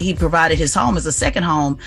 he provided his home as a second home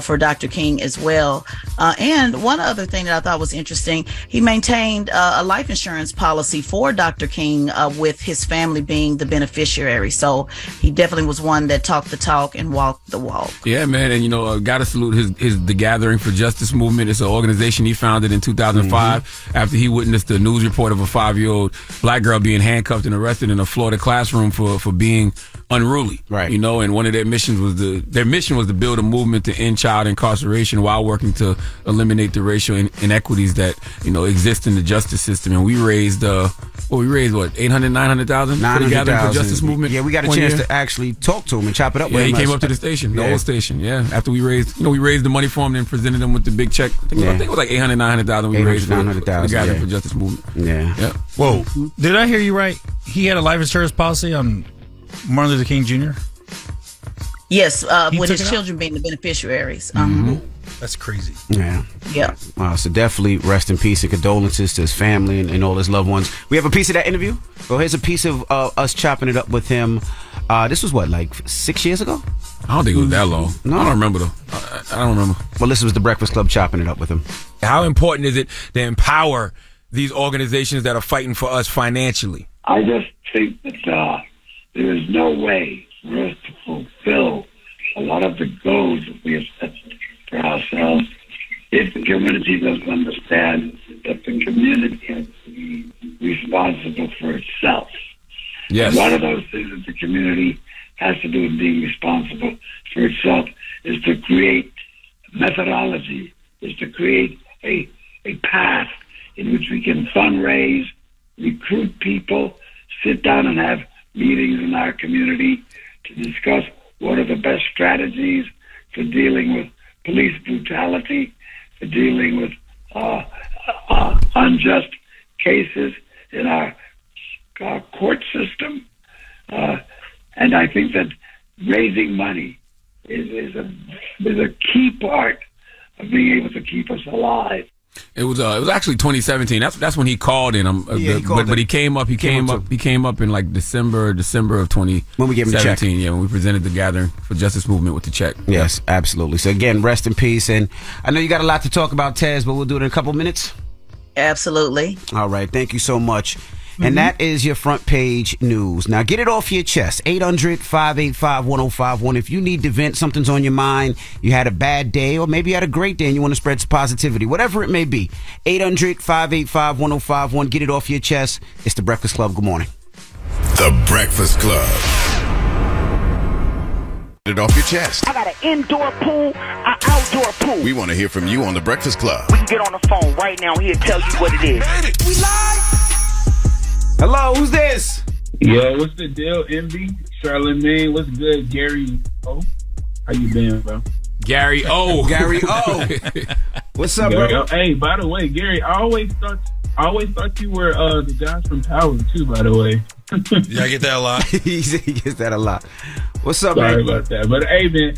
for Dr. King as well. And one other thing that I thought was interesting, he maintained a life insurance policy for Dr. King with his family being the beneficiary. So he definitely was one that talked the talk and walked the walk. Yeah, man. And, got to salute the Gathering for Justice movement. It's an organization he founded in 2005 after he witnessed a news report of a 5-year-old black girl being handcuffed and arrested in a Florida classroom for being unruly. Right. And one of their missions was to build a movement to end child incarceration while working to eliminate the racial inequities that, exist in the justice system. And we raised what, 800, 900,000 for the Gathering for Justice movement? Yeah, we got a chance to actually talk to him and chop it up with him. Yeah, he came up to the station, the old station. Yeah, after we raised the money for him and presented him with the big check. I think it was like 800, 900,000 we raised for the Gathering for Justice movement. Yeah. Whoa. Did I hear you right? He had a life insurance policy on Martin Luther King Jr.? Yes, with his children being the beneficiaries. That's crazy. Yeah. Yeah. Wow, so definitely rest in peace and condolences to his family and all his loved ones. We have a piece of that interview. So here's a piece of us chopping it up with him. This was what, like 6 years ago? I don't think it was that long. No. I don't remember though. I don't remember. Well, this was the Breakfast Club chopping it up with him. How important is it to empower these organizations that are fighting for us financially? I just think that there is no way for us to fulfill a lot of the goals that we have set for ourselves if the community doesn't understand that the community has to be responsible for itself. Yes. And one of those things that the community has to do in being responsible for itself is to create methodology, is to create a path in which we can fundraise, recruit people, sit down and have meetings in our community to discuss what are the best strategies for dealing with police brutality, for dealing with unjust cases in our court system. And I think that raising money is a key part of being able to keep us alive. It was actually 2017. That's when he called in. But he came up. He came up in like December of 2017. When we gave him the check. Yeah, when we presented the Gathering for Justice movement with the check. Yes, absolutely. So again, rest in peace. And I know you got a lot to talk about, Tez, but we'll do it in a couple minutes. Absolutely. All right. Thank you so much. And that is your front page news. Now, get it off your chest. 800-585-1051. If you need to vent, something's on your mind, you had a bad day, or maybe you had a great day and you want to spread some positivity, whatever it may be. 800-585-1051. Get it off your chest. It's The Breakfast Club. Good morning. The Breakfast Club. Get it off your chest. I got an indoor pool, an outdoor pool. We want to hear from you on The Breakfast Club. We can get on the phone right now. He'll tell you what it is. We live. Hello, who's this? Yo, what's the deal, Envy? Charlamagne, what's good? Gary O, how you been, bro? Gary O. Gary O. What's up, Gary bro? O. Hey, by the way, Gary, I always thought you were the guys from Power too. By the way, Yeah, I get that a lot. He gets that a lot. What's up, sorry man? about that. But hey, man,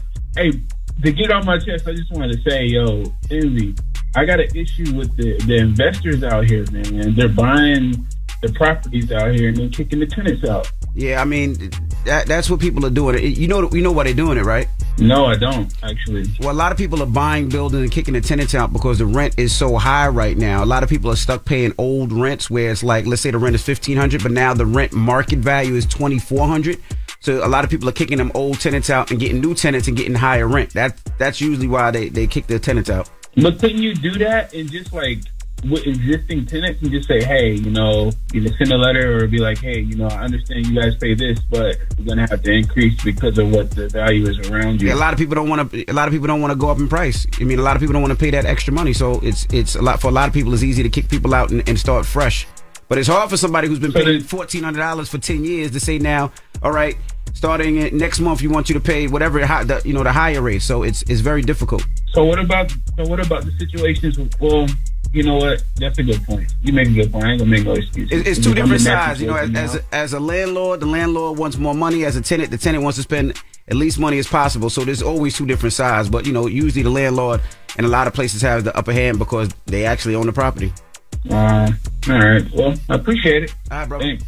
to get off my chest, I just wanted to say, yo, Envy, I got an issue with the investors out here, man. They're buying the properties out here and then kicking the tenants out. Yeah, I mean, that's what people are doing. You know why they're doing it, right? No, I don't, actually. Well, a lot of people are buying buildings and kicking the tenants out because the rent is so high right now. A lot of people are stuck paying old rents where it's like, let's say the rent is $1,500, but now the rent market value is $2,400. So a lot of people are kicking them old tenants out and getting new tenants and getting higher rent. That's usually why they kick their tenants out. But couldn't you do that and just like with existing tenants and just say, hey, either send a letter or be like, hey, I understand you guys pay this, but we're gonna have to increase because of what the value is around you. Yeah, a lot of people don't want to go up in price. I mean, a lot of people don't want to pay that extra money. So it's a lot for a lot of people. It's easy to kick people out and start fresh. But it's hard for somebody who's been paying $1,400 for 10 years to say now, all right, starting next month, you want you to pay whatever the higher rate. So it's very difficult. So what about the situations? Well, you know what? That's a good point. You make a good point. I ain't gonna make no excuses. It's two different sides. As a landlord, the landlord wants more money. As a tenant, the tenant wants to spend at least money as possible. So there's always two different sides. But usually the landlord in a lot of places have the upper hand because they actually own the property. All right. Well, I appreciate it. All right, bro. Thanks.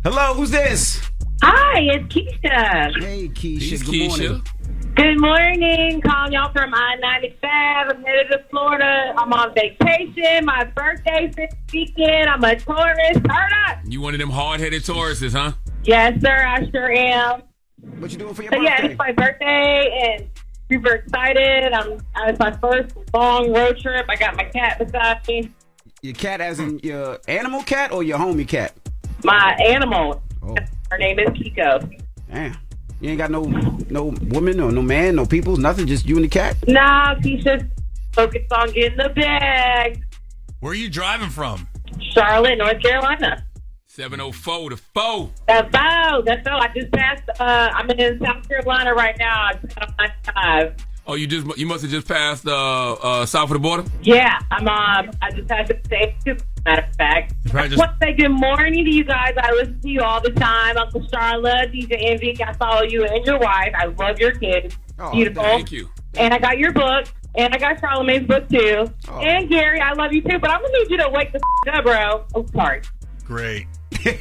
Hello, who's this? Hi, it's Keisha. Hey, Keisha. Peace, Good morning. Good morning. Calling y'all from I-95. I'm headed to Florida. I'm on vacation. My birthday's this weekend. I'm a tourist. Turn up. You one of them hard-headed Tauruses, huh? Yes, sir. I sure am. What you doing for your So, birthday? yeah, it's my birthday, and super excited. It's my first long road trip. I got my cat beside me. Your cat as in your animal cat or your homie cat? My animal. Oh. Her name is Kiko. Damn. You ain't got no woman or no man, no people, nothing, just you and the cat? Nah, she's just focused on getting the bag. Where are you driving from? Charlotte, North Carolina. 704 to 4. That's all. I just passed. I'm in South Carolina right now. I just got on 95. Oh, you must have just passed south of the border? Yeah, I just passed the state too, matter of fact. I just want to say good morning to you guys. I listen to you all the time. Uncle Charlotte, DJ Envy, I follow you and your wife. I love your kids. Oh, beautiful. Thank you. And I got your book. And I got Charlamagne's book too. Oh. And Gary, I love you too. But I'm going to need you to wake the up, bro. Oh, sorry. Great. Gary,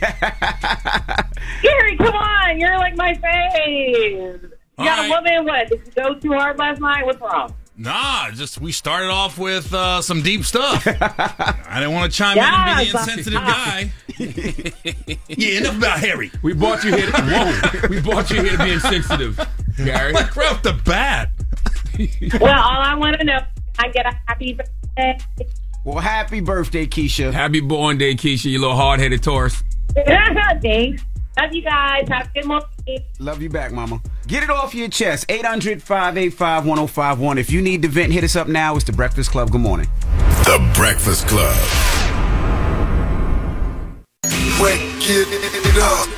come on. You're like my fave. You got a woman? What? Did you go too hard last night? What's wrong? Nah, we started off with some deep stuff. I didn't want to chime in and be the insensitive guy. Yeah, enough about Harry. We brought you here to be insensitive, Gary. Like right off the bat. Well, all I want to know is I get a happy birthday. Well, happy birthday, Keisha. Happy born day, Keisha, you little hard-headed Taurus. Thanks. Love you guys. Have a good morning. Love you back, mama. Get it off your chest. 800-585-1051. If you need to vent, hit us up now. It's The Breakfast Club. Good morning. The Breakfast Club. Wake it up.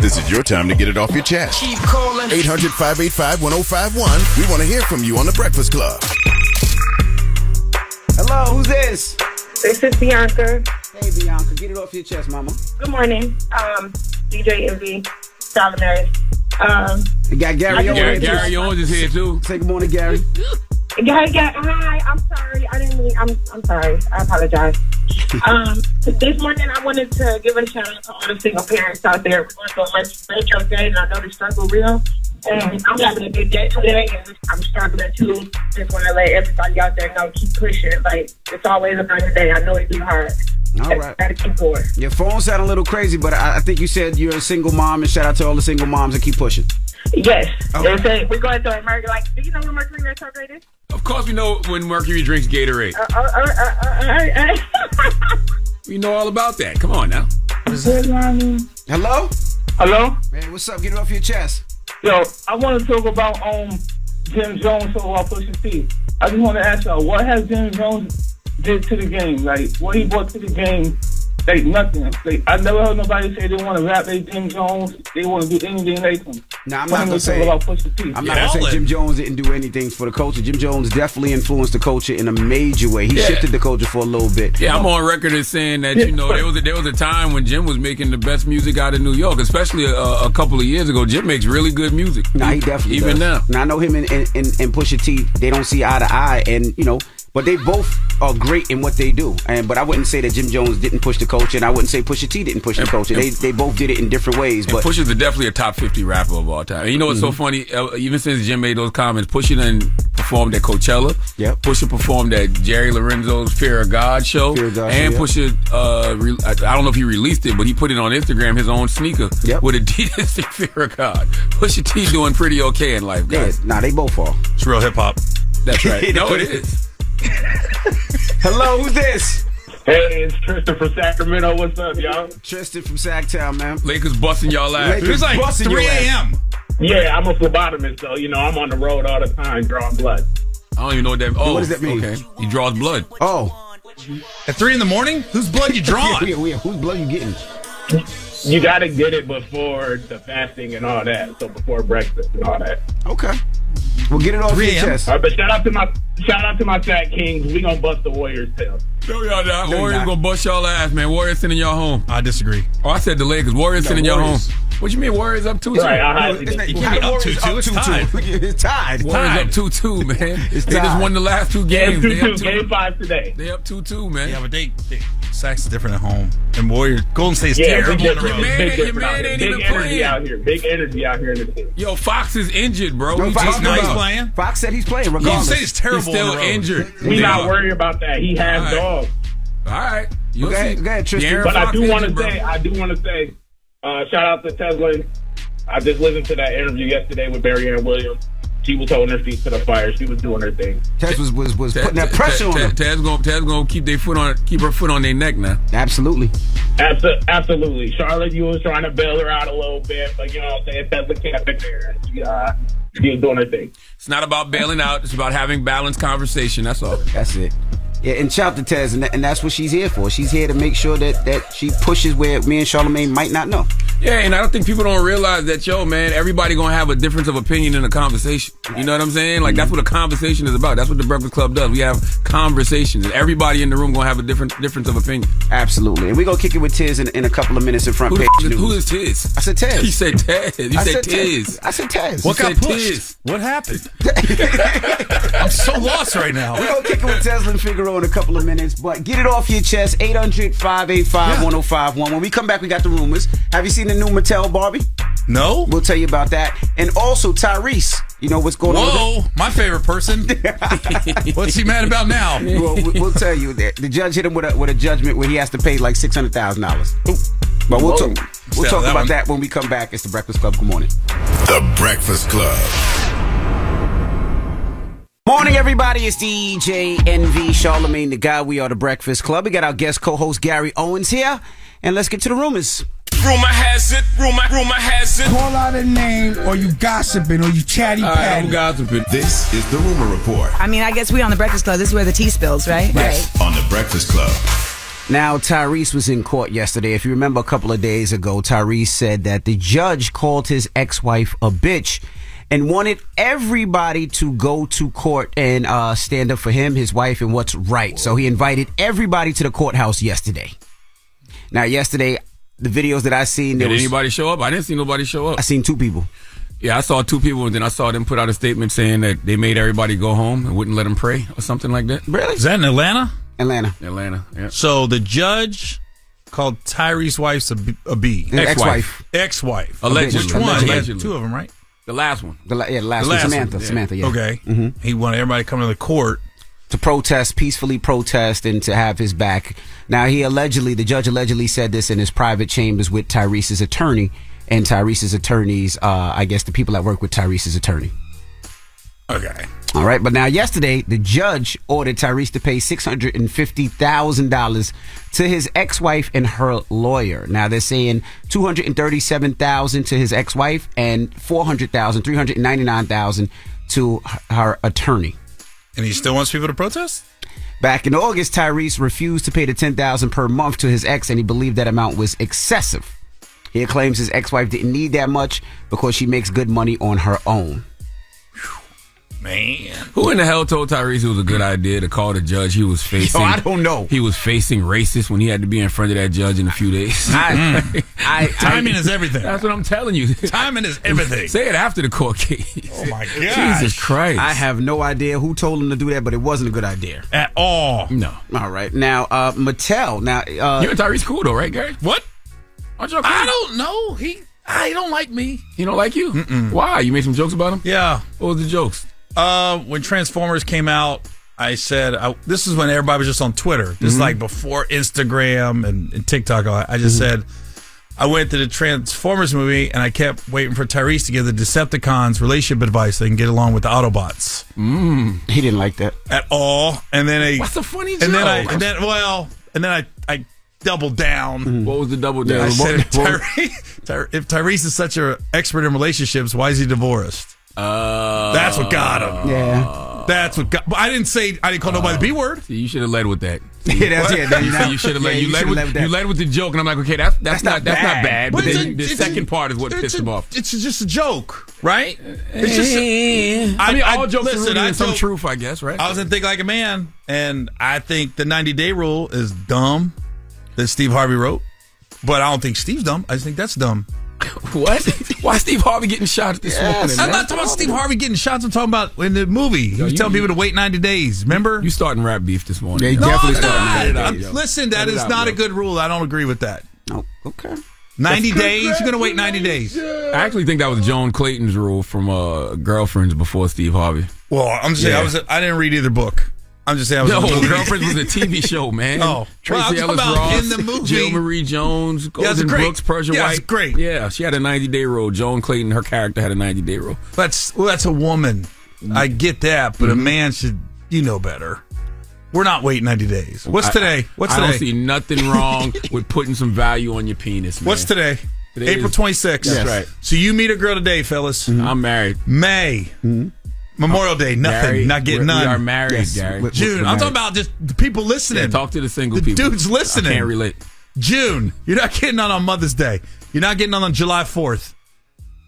This is your time to get it off your chest. Keep calling. 800-585-1051. We want to hear from you on The Breakfast Club. Hello, who's this? This is Bianca. Hey, Bianca. Get it off your chest, mama. Good morning. DJ Envy, Charlamagne. We got Gary Owens. Gary Owens is here too. Say good morning, Gary. Hi, I'm sorry. I didn't mean. I'm sorry. I apologize. This morning I wanted to give a shout out to all the single parents out there. We're going to make your day, and I know the struggle real. And I'm having a good day today, and I'm struggling too. Just want to let everybody out there know, keep pushing. Like, it's always a better day. I know it'd be hard. All right. Gotta keep going. Your phone sounded a little crazy, but I think you said you're a single mom, and shout out to all the single moms and keep pushing. Yes. Okay. We're going through Mercury. Like, do you know what Mercury retrograde is? Of course we know when Mercury drinks Gatorade. We know all about that. Come on now. Hello? Hello? Hey, what's up? Get it off your chest. Yo, I want to talk about Jim Jones so I push his teeth. I just want to ask y'all, what has Jim Jones did to the game? Like, what he brought to the game? Like, nothing. Like, I never heard nobody say they want to rap like Jim Jones. They want to do anything like him. Nah, I'm not going to say Jim Jones didn't do anything for the culture. Jim Jones definitely influenced the culture in a major way. He shifted the culture for a little bit. Yeah, I'm on record as saying that, you know, there was a time when Jim was making the best music out of New York, especially a couple of years ago. Jim makes really good music. Nah, he definitely Even does. now. Now, I know him and Pusha T, they don't see eye to eye, and, you know, but they both are great in what they do. But I wouldn't say that Jim Jones didn't push the culture, and I wouldn't say Pusha T didn't push the culture. They both did it in different ways. But Pusha's definitely a top 50 rapper of all time. And you know what's so funny? Even since Jim made those comments, Pusha then performed at Coachella. Yep. Pusha performed at Jerry Lorenzo's Fear of God show. And Pusha, I don't know if he released it, but he put it on Instagram, his own sneaker with Adidas and Fear of God. Pusha T doing pretty okay in life, guys. Yeah, nah, they both are. It's real hip hop. That's right. No, it is. Hello, who's this? Hey, it's Tristan from Sacramento. What's up, y'all? Tristan from Sacktown, man. Lakers busting y'all ass. It was like 3 a.m. Yeah, I'm a phlebotomist, so, you know, I'm on the road all the time drawing blood. I don't even know what that... Oh, what does that mean? Okay. He draws blood. Oh. At 3 in the morning? Whose blood you drawing? Yeah, whose blood you getting? You got to get it before the fasting and all that, so before breakfast and all that. Okay. Well, get it off your chest. But shout out to Shout out to my Fat Kings. We gonna bust the Warriors tail. No, y'all not. Warriors gonna bust y'all ass, man. Warriors sending y'all home. I disagree. Oh, I said the Lakers. Warriors sending y'all home. What you mean Warriors up 2-2? Right, You can't be up 2-2. It's tied. It's tied. Warriors up 2-2, man. They just won the last 2 games. Game 2-2. Game 5 today. They up 2-2, man. Yeah, but Sacks is different at home. And Warriors, Golden State's terrible. Your man ain't even playing. Out here. Big energy out here in the team. Yo, Fox is injured, bro. No, Fox he's playing. Fox said he's playing regardless. Golden State is terrible. He's still injured. We not worried about that. He has dogs. All right. You'll Go see. ahead, Tristan. But I do want to say, shout out to Tesla. I just listened to that interview yesterday with Marianne Williams. She was holding her feet to the fire. She was doing her thing. Tess was putting that pressure on her. Tess gonna keep her foot on their neck now. Absolutely. Absolutely. Charlotte, you was trying to bail her out a little bit, but you know what I'm saying? Tesla can't pick her. She was doing her thing. It's not about bailing out. It's about having balanced conversation. That's all. That's it. Yeah, and shout to Tez, and that's what she's here for. She's here to make sure that she pushes where me and Charlamagne might not know. Yeah, and I don't think people don't realize that, man, everybody gonna have a difference of opinion in a conversation. You know what I'm saying? Like, that's what a conversation is about. That's what the Breakfast Club does. We have conversations, and everybody in the room gonna have a difference of opinion. Absolutely. And we're gonna kick it with Tiz in a couple of minutes in front page news. Who is Tiz? I said Tez. You said Tez. You said Tiz. I said Tez. What got pushed? What happened? I'm so lost right now. We're gonna kick it with Teslin Figaro in a couple of minutes, but get it off your chest. 800-585-1051. When we come back, we got the rumors. Have you seen the new Mattel Barbie? No. We'll tell you about that. And also Tyrese. You know what's going on? Whoa, my favorite person. What's he mad about now? Well, we'll tell you that the judge hit him with a judgment where he has to pay like $600,000. But we'll talk about that when we come back. It's the Breakfast Club. Good morning. The Breakfast Club. Morning, everybody. It's DJ NV Charlamagne, the guy. We are the Breakfast Club. We got our guest co-host Gary Owens here, and let's get to the rumors. Rumor has it. Rumor has it. Call out a name, or you gossiping, or you chatty patty. I'm gossiping. This is the Rumor Report. I mean, I guess we on the Breakfast Club. This is where the tea spills, right? Yes, on the Breakfast Club. Now, Tyrese was in court yesterday. If you remember a couple of days ago, Tyrese said that the judge called his ex-wife a bitch and wanted everybody to go to court and stand up for him, his wife, and what's right. So he invited everybody to the courthouse yesterday. Now, yesterday, the videos that I seen... Did anybody show up? I didn't see nobody show up. I seen 2 people. Yeah, I saw 2 people, and then I saw them put out a statement saying that they made everybody go home and wouldn't let them pray or something like that. Really? Is that in Atlanta? Atlanta, yeah. So the judge called Tyrese's wife a B. Ex-wife. Ex-wife. Allegedly. Which one? Allegedly. 2 of them, right? The last one. The last one. Samantha. Yeah. Samantha, yeah. Okay. Mm-hmm. He wanted everybody to come to the court. To protest, peacefully protest, and to have his back. Now, the judge allegedly said this in his private chambers with Tyrese's attorney, and Tyrese's attorneys, I guess the people that work with Tyrese's attorney. Okay. All right, but now yesterday, the judge ordered Tyrese to pay $650,000 to his ex-wife and her lawyer. Now they're saying $237,000 to his ex-wife and $399,000 to her attorney. And he still wants people to protest? Back in August, Tyrese refused to pay the $10,000 per month to his ex, and he believed that amount was excessive. He claims his ex-wife didn't need that much because she makes good money on her own. Man. Who in the hell told Tyrese it was a good idea to call the judge he was facing? Yo, I don't know. He was facing racist when he had to be in front of that judge in a few days. Timing is everything. That's what I'm telling you. Timing is everything. Say it after the court case. Oh, my God. Jesus Christ. I have no idea who told him to do that, but it wasn't a good idea. At all. No. All right. Now, Mattel. Now, you and Tyrese cool, though, right, Gary? What? Aren't y'all cool? I don't know. He don't like me. He don't like you? Mm-mm. Why? You made some jokes about him? Yeah. What was the jokes? When Transformers came out, I said, this is when everybody was just on Twitter. This is like before Instagram and TikTok. I just said, I went to the Transformers movie and I kept waiting for Tyrese to give the Decepticons relationship advice so they can get along with the Autobots. He didn't like that at all. And then what's the funny joke? And then I doubled down. What was the double down? I said, if Tyrese is such an expert in relationships, why is he divorced? That's what got him. Yeah. That's what. I didn't call nobody the B word. See, you should have led with that. Yeah, that's it. You should have led. You led with the joke, and I'm like, okay, that's not bad. But then the second part is what pissed him off. It's just a joke, right? It's just. I mean, all jokes are rooted in some truth, I guess, right? I was in Think Like a Man, and I think the 90-day rule is dumb that Steve Harvey wrote, but I don't think Steve's dumb. I just think that's dumb. What? Why Steve Harvey getting shot this morning? I'm not talking about Steve Harvey getting shots. I'm talking about in the movie. He was telling people to wait 90 days. Remember? You starting rap beef this morning. Yeah, you definitely starting 90 days. Listen, that is not a good rule. I don't agree with that. Oh, okay. 90 days? You're going to wait 90 days. I actually think that was Joan Clayton's rule from Girlfriends before Steve Harvey. Well, I'm just saying, I didn't read either book. I'm just saying. Girlfriends was a TV show, man. Oh, Tracy Ellis Ross, in the movie. Jill Marie Jones, Golden Brooks, Persia White. That's great. Yeah, she had a 90-day rule. Joan Clayton, her character had a 90-day rule. That's a woman. I get that, but a man should, better. We're not waiting 90 days. What's today? I don't see nothing wrong with putting some value on your penis, man. What's today? April 26th. That's right. So you meet a girl today, fellas. I'm married. May. Memorial Day, nothing. Gary, not getting none. We are married, Gary. June. I'm talking about just the people listening. Yeah, talk to the single people. Dudes listening. I can't relate. June. You're not getting on Mother's Day. You're not getting on July 4th.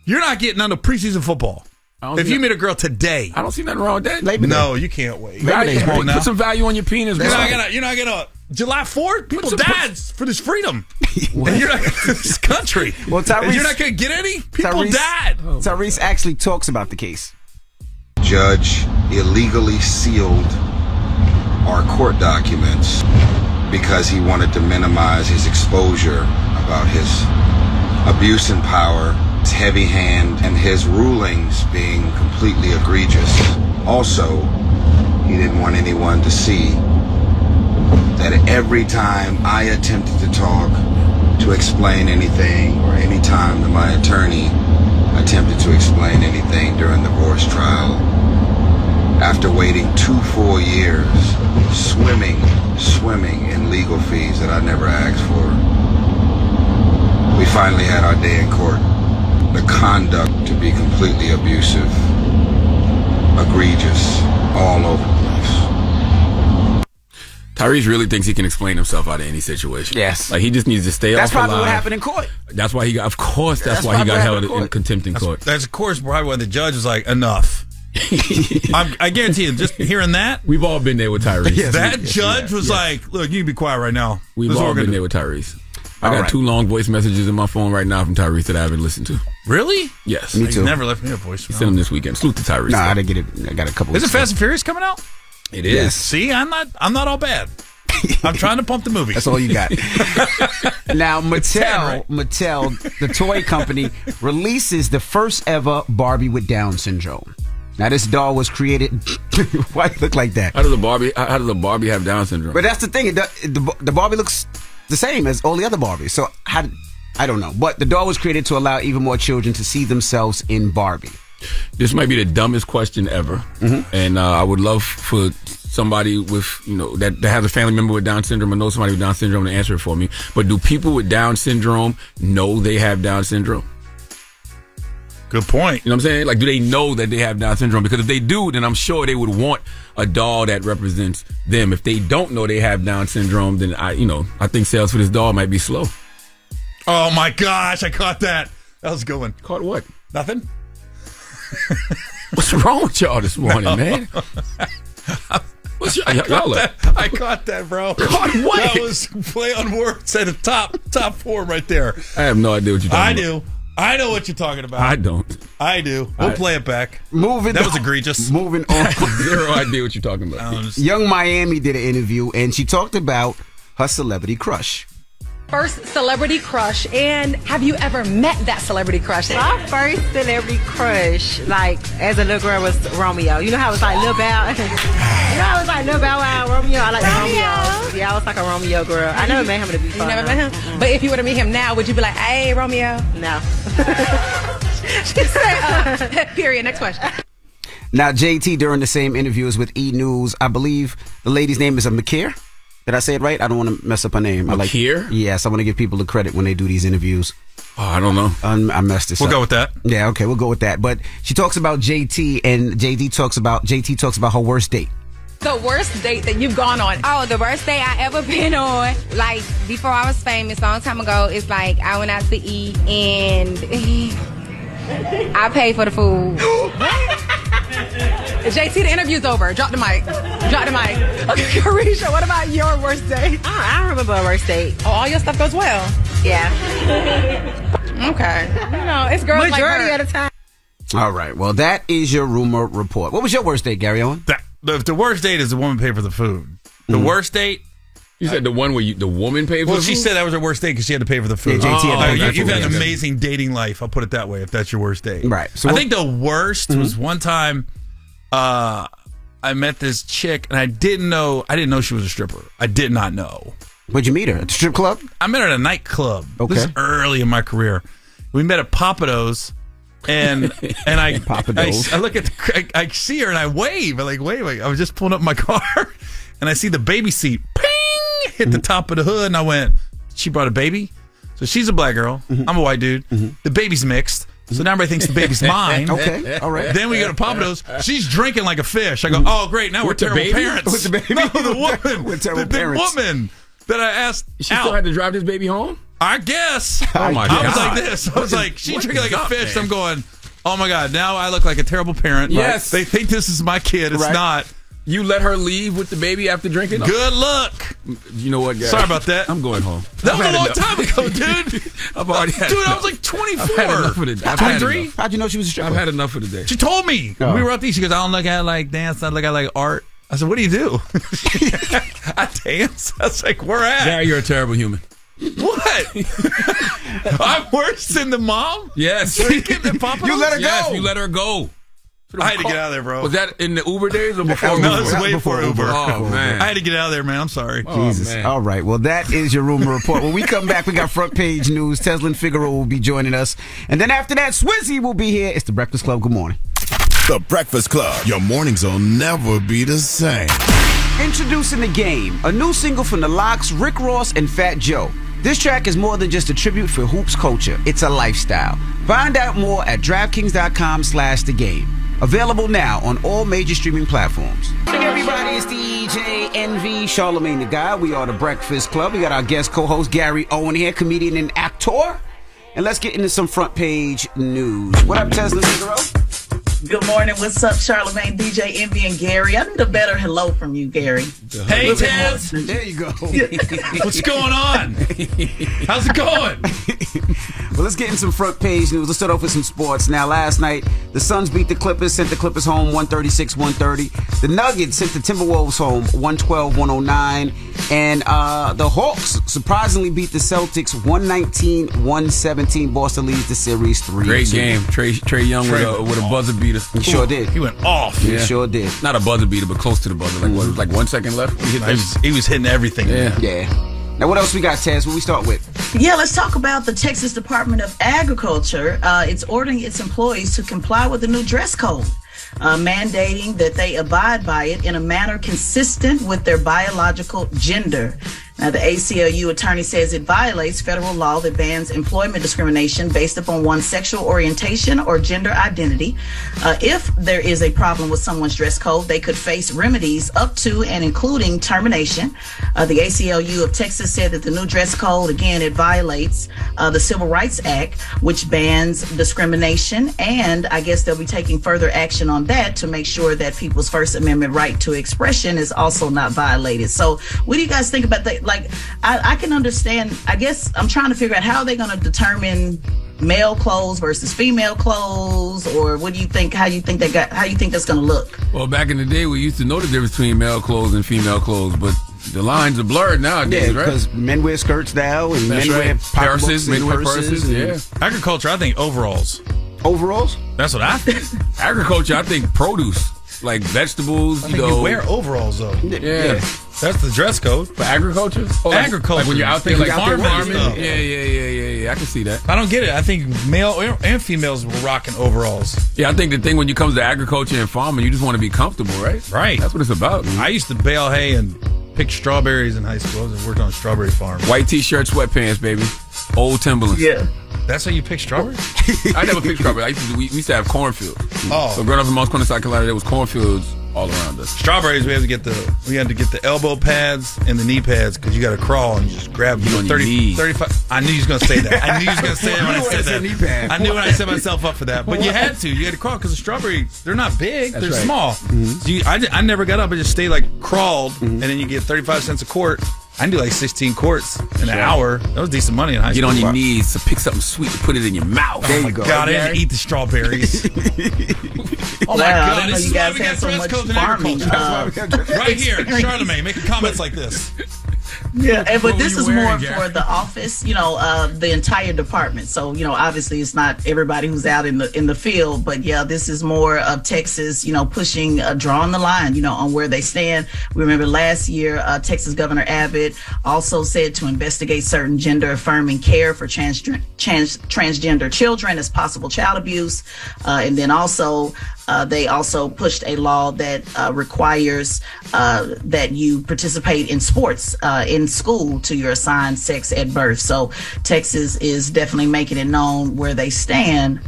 You're not getting on the preseason football. If you meet a girl today. I don't see nothing wrong with that. No, you can't wait. Put some value on your penis, bro. You're not gonna July 4th? People died for this freedom. And you're not this country. Well, Tyrese, and you're not gonna get any? People died. Tyrese actually talks about the case. Judge illegally sealed our court documents because he wanted to minimize his exposure about his abuse in power, his heavy hand, and his rulings being completely egregious. Also, he didn't want anyone to see that every time I attempted to talk, to explain anything, or any time that my attorney attempted to explain anything during the divorce trial, after waiting 2 full years, swimming in legal fees that I never asked for, we finally had our day in court. The conduct to be completely abusive, egregious, all over the place. Tyrese really thinks he can explain himself out of any situation. Yes. Like, he just needs to stay That's off the line. probably what happened in court. That's why he got, of course, that's why he got held in contempt in court. That's, of course, probably when the judge was like, enough. I guarantee you, just hearing that. We've all been there with Tyrese. That judge was like, look, you can be quiet right now. We've all been there with Tyrese. I got 2 long voice messages in my phone right now from Tyrese that I haven't listened to. Really? Yes. Me too. He never left me a voice. He sent them this weekend. Salute to Tyrese. Nah, I didn't get it. I got a couple. Is it Fast and Furious coming out? It is. Yes. See, I'm not all bad. I'm trying to pump the movie. That's all you got. Now, Mattel, the toy company, releases the first ever Barbie with Down syndrome. Now, this doll was created. Why do you look like that? How does the Barbie have Down syndrome? But that's the thing. The Barbie looks the same as all the other Barbies. So I don't know. But the doll was created to allow even more children to see themselves in Barbie. This might be the dumbest question ever, and I would love for somebody with that has a family member with Down syndrome or knows somebody with Down syndrome to answer it for me. But do people with Down syndrome know they have Down syndrome? Good point. You know what I'm saying? Like, do they know that they have Down syndrome? Because if they do, then I'm sure they would want a doll that represents them. If they don't know they have Down syndrome, then I think sales for this doll might be slow. Oh my gosh, I caught that. That was a good one. Caught what? Nothing. What's wrong with y'all this morning, man? I caught that, bro. Caught what? That was play on words at the top form right there. I have no idea what you're talking about. I do. I know what you're talking about. I don't. I do. We'll play it back. That was egregious. Moving on. Zero idea what you're talking about. Young Miami did an interview, and she talked about her celebrity crush. First celebrity crush, and have you ever met that celebrity crush? My first celebrity crush, like as a little girl, was Romeo. You know how it was like Lil Bow? You know how it was like Lil Bow Wow, Romeo? I like Romeo. Yeah, I was like a Romeo girl. I never met him to be fun. You never met him? But if you were to meet him now, would you be like, hey, Romeo? No. She said, period. Next question. Now, JT, during the same interviews with E! News, I believe the lady's name is Makir. Did I say it right? I don't want to mess up her name. Makir? Yes, I want to give people the credit when they do these interviews. Oh, I don't know. I messed this up. We'll go with that. Yeah, okay, we'll go with that. But she talks about JT, and JT talks about her worst date. The worst date that you've gone on. Oh, the worst date I ever been on, like before I was famous, a long time ago, it's like I went out to eat and I paid for the food. JT, the interview's over. Drop the mic. Okay, Carisha, what about your worst date? I don't remember a worst date. Oh, all your stuff goes well. Yeah. Okay. You know, it's girls Majority like her. of the time. All right, well, that is your rumor report. What was your worst date, Gary Owen? The worst date is the woman paid for the food. The worst date. You said the one where the woman paid for the food? Well, she said that was her worst date because she had to pay for the food. Yeah, JT had to pay for the You've food. had an amazing dating life. I'll put it that way. If that's your worst date, Right. So I think the worst was one time. I met this chick and I didn't know she was a stripper. I did not know. Where'd you meet her? At the strip club? I met her at a nightclub. Okay. This is early in my career. We met at Papados, and I look at I see her and I wave. I'm like, wait. I was just pulling up my car, and I see the baby seat ping hit the top of the hood, and I went, she brought a baby. So she's a black girl. I'm a white dude. The baby's mixed. So now everybody thinks the baby's mine. Okay, all right. Then we go to Papados. She's drinking like a fish. I go, oh, great. Now we're terrible parents. With the baby? No, the woman. We're terrible the parents. woman that I asked She out. still had to drive this baby home? I guess. Oh, my I God. was like this. I was like, she's drinking like a fish. I'm going, oh, my God. Now I look like a terrible parent. Yes. They think this is my kid. It's Right. not. You let her leave with the baby after drinking? Good luck. You know what, Gary? Sorry about that. I'm going home. That was a long enough. time ago, dude. I've already had Dude, I enough. was like 24. I've had enough of the day. I've had 23? enough. How'd you know she was a stripper? I've had enough for the day. She told me. Oh. We were out there. She goes, I don't look at like dance. I look at like art. I said, what do you do? I dance. I was like, where at? Gary, you're a terrible human. What? I'm worse than the mom? Yes. Drinking the Papados? You let her Yes, go. you let her go. I had to get out of there, bro. Was that in the Uber days or before No, Uber? this is way before Uber. Oh, man. I had to get out of there, man. I'm sorry. Oh, Jesus. man. All right. Well, that is your rumor report. When we come back, we got front page news. Tesla and Figaro will be joining us. And then after that, Swizzy will be here. It's the Breakfast Club. Good morning. The Breakfast Club. Your mornings will never be the same. Introducing The Game, a new single from The Lox, Rick Ross, and Fat Joe. This track is more than just a tribute for hoops culture. It's a lifestyle. Find out more at DraftKings.com/thegame. Available now on all major streaming platforms. Hey everybody, it's DJ NV, Charlamagne the Guy. We are the Breakfast Club. We got our guest co-host Gary Owen here, comedian and actor. And let's get into some front page news. What up, Tesla Figaro? Good morning. What's up, Charlamagne, DJ Envy, and Gary? I need a better hello from you, Gary. Hey, Tez. There you go. What's going on? How's it going? Well, let's get in some front page news. Let's start off with some sports. Now, last night, the Suns beat the Clippers, sent the Clippers home 136-130. The Nuggets sent the Timberwolves home 112-109. And the Hawks surprisingly beat the Celtics 119-117. Boston leads the series 3-2. Great game. Trey Young with a buzzer beater. He sure did. He went off. He sure did. Not a buzzer beater, but close to the buzzer. Like, what, like 1 second left? He was hitting everything. Yeah. Now, what else we got, Taz? What we start with? Yeah, let's talk about the Texas Department of Agriculture. It's ordering its employees to comply with the new dress code, mandating that they abide by it in a manner consistent with their biological gender. Now, the ACLU attorney says it violates federal law that bans employment discrimination based upon one's sexual orientation or gender identity. If there is a problem with someone's dress code, they could face remedies up to and including termination. The ACLU of Texas said that the new dress code, again, it violates the Civil Rights Act, which bans discrimination, and I guess they'll be taking further action on that to make sure that people's First Amendment right to expression is also not violated. So what do you guys think about that? Like, I can understand. I guess I'm trying to figure out how they're going to determine male clothes versus female clothes, or what do you think? How you think that's going to look? Well, back in the day, we used to know the difference between male clothes and female clothes, but the lines are blurred nowadays, right? Because men wear skirts now, and men wear purses, men wear purses. Yeah. Agriculture, I think overalls. Overalls? That's what I think. Agriculture, I think produce. Like vegetables, I think you wear overalls though. Yeah. That's the dress code for agriculture. Agriculture, like when you're out there, like farming. Stuff. Yeah. I can see that. I don't get it. I think male and females were rocking overalls. Yeah, I think the thing when it comes to agriculture and farming, you just want to be comfortable, right? Right. That's what it's about. I used to bale hay and picked strawberries in high school. I worked on a strawberry farm. White T-shirt, sweatpants, baby. Old Timberlands. Yeah. That's how you pick strawberries? I never picked strawberries. We used to have cornfields. Oh. So growing up in Mount Corner, South Carolina, there was cornfields all around us. Strawberries, we had to get the elbow pads and the knee pads because you got to crawl and just grab 35. I knew he was going to say that. I knew he was going to say that when I said that. Knee pad. I knew when I set myself up for that. But you had to crawl because the strawberry, they're not big, they're right. small. Mm-hmm. So I never got up. I just stayed crawled, and then you get 35 cents a quart. I can do 16 quarts in an hour. That was decent money in high school. Get on your knees to pick something sweet and put it in your mouth. There you go. God, I didn't eat the strawberries. Oh my God! This is why we got dress codes in agriculture. Right here, Charlamagne making comments like this. Yeah, but this is more for the office, the entire department. So, obviously it's not everybody who's out in the field, but yeah, this is more of Texas, pushing, drawing the line, on where they stand. We remember last year, Texas Governor Abbott also said to investigate certain gender affirming care for transgender children as possible child abuse. And then also, they also pushed a law that requires that you participate in sports in school to your assigned sex at birth. So Texas is definitely making it known where they stand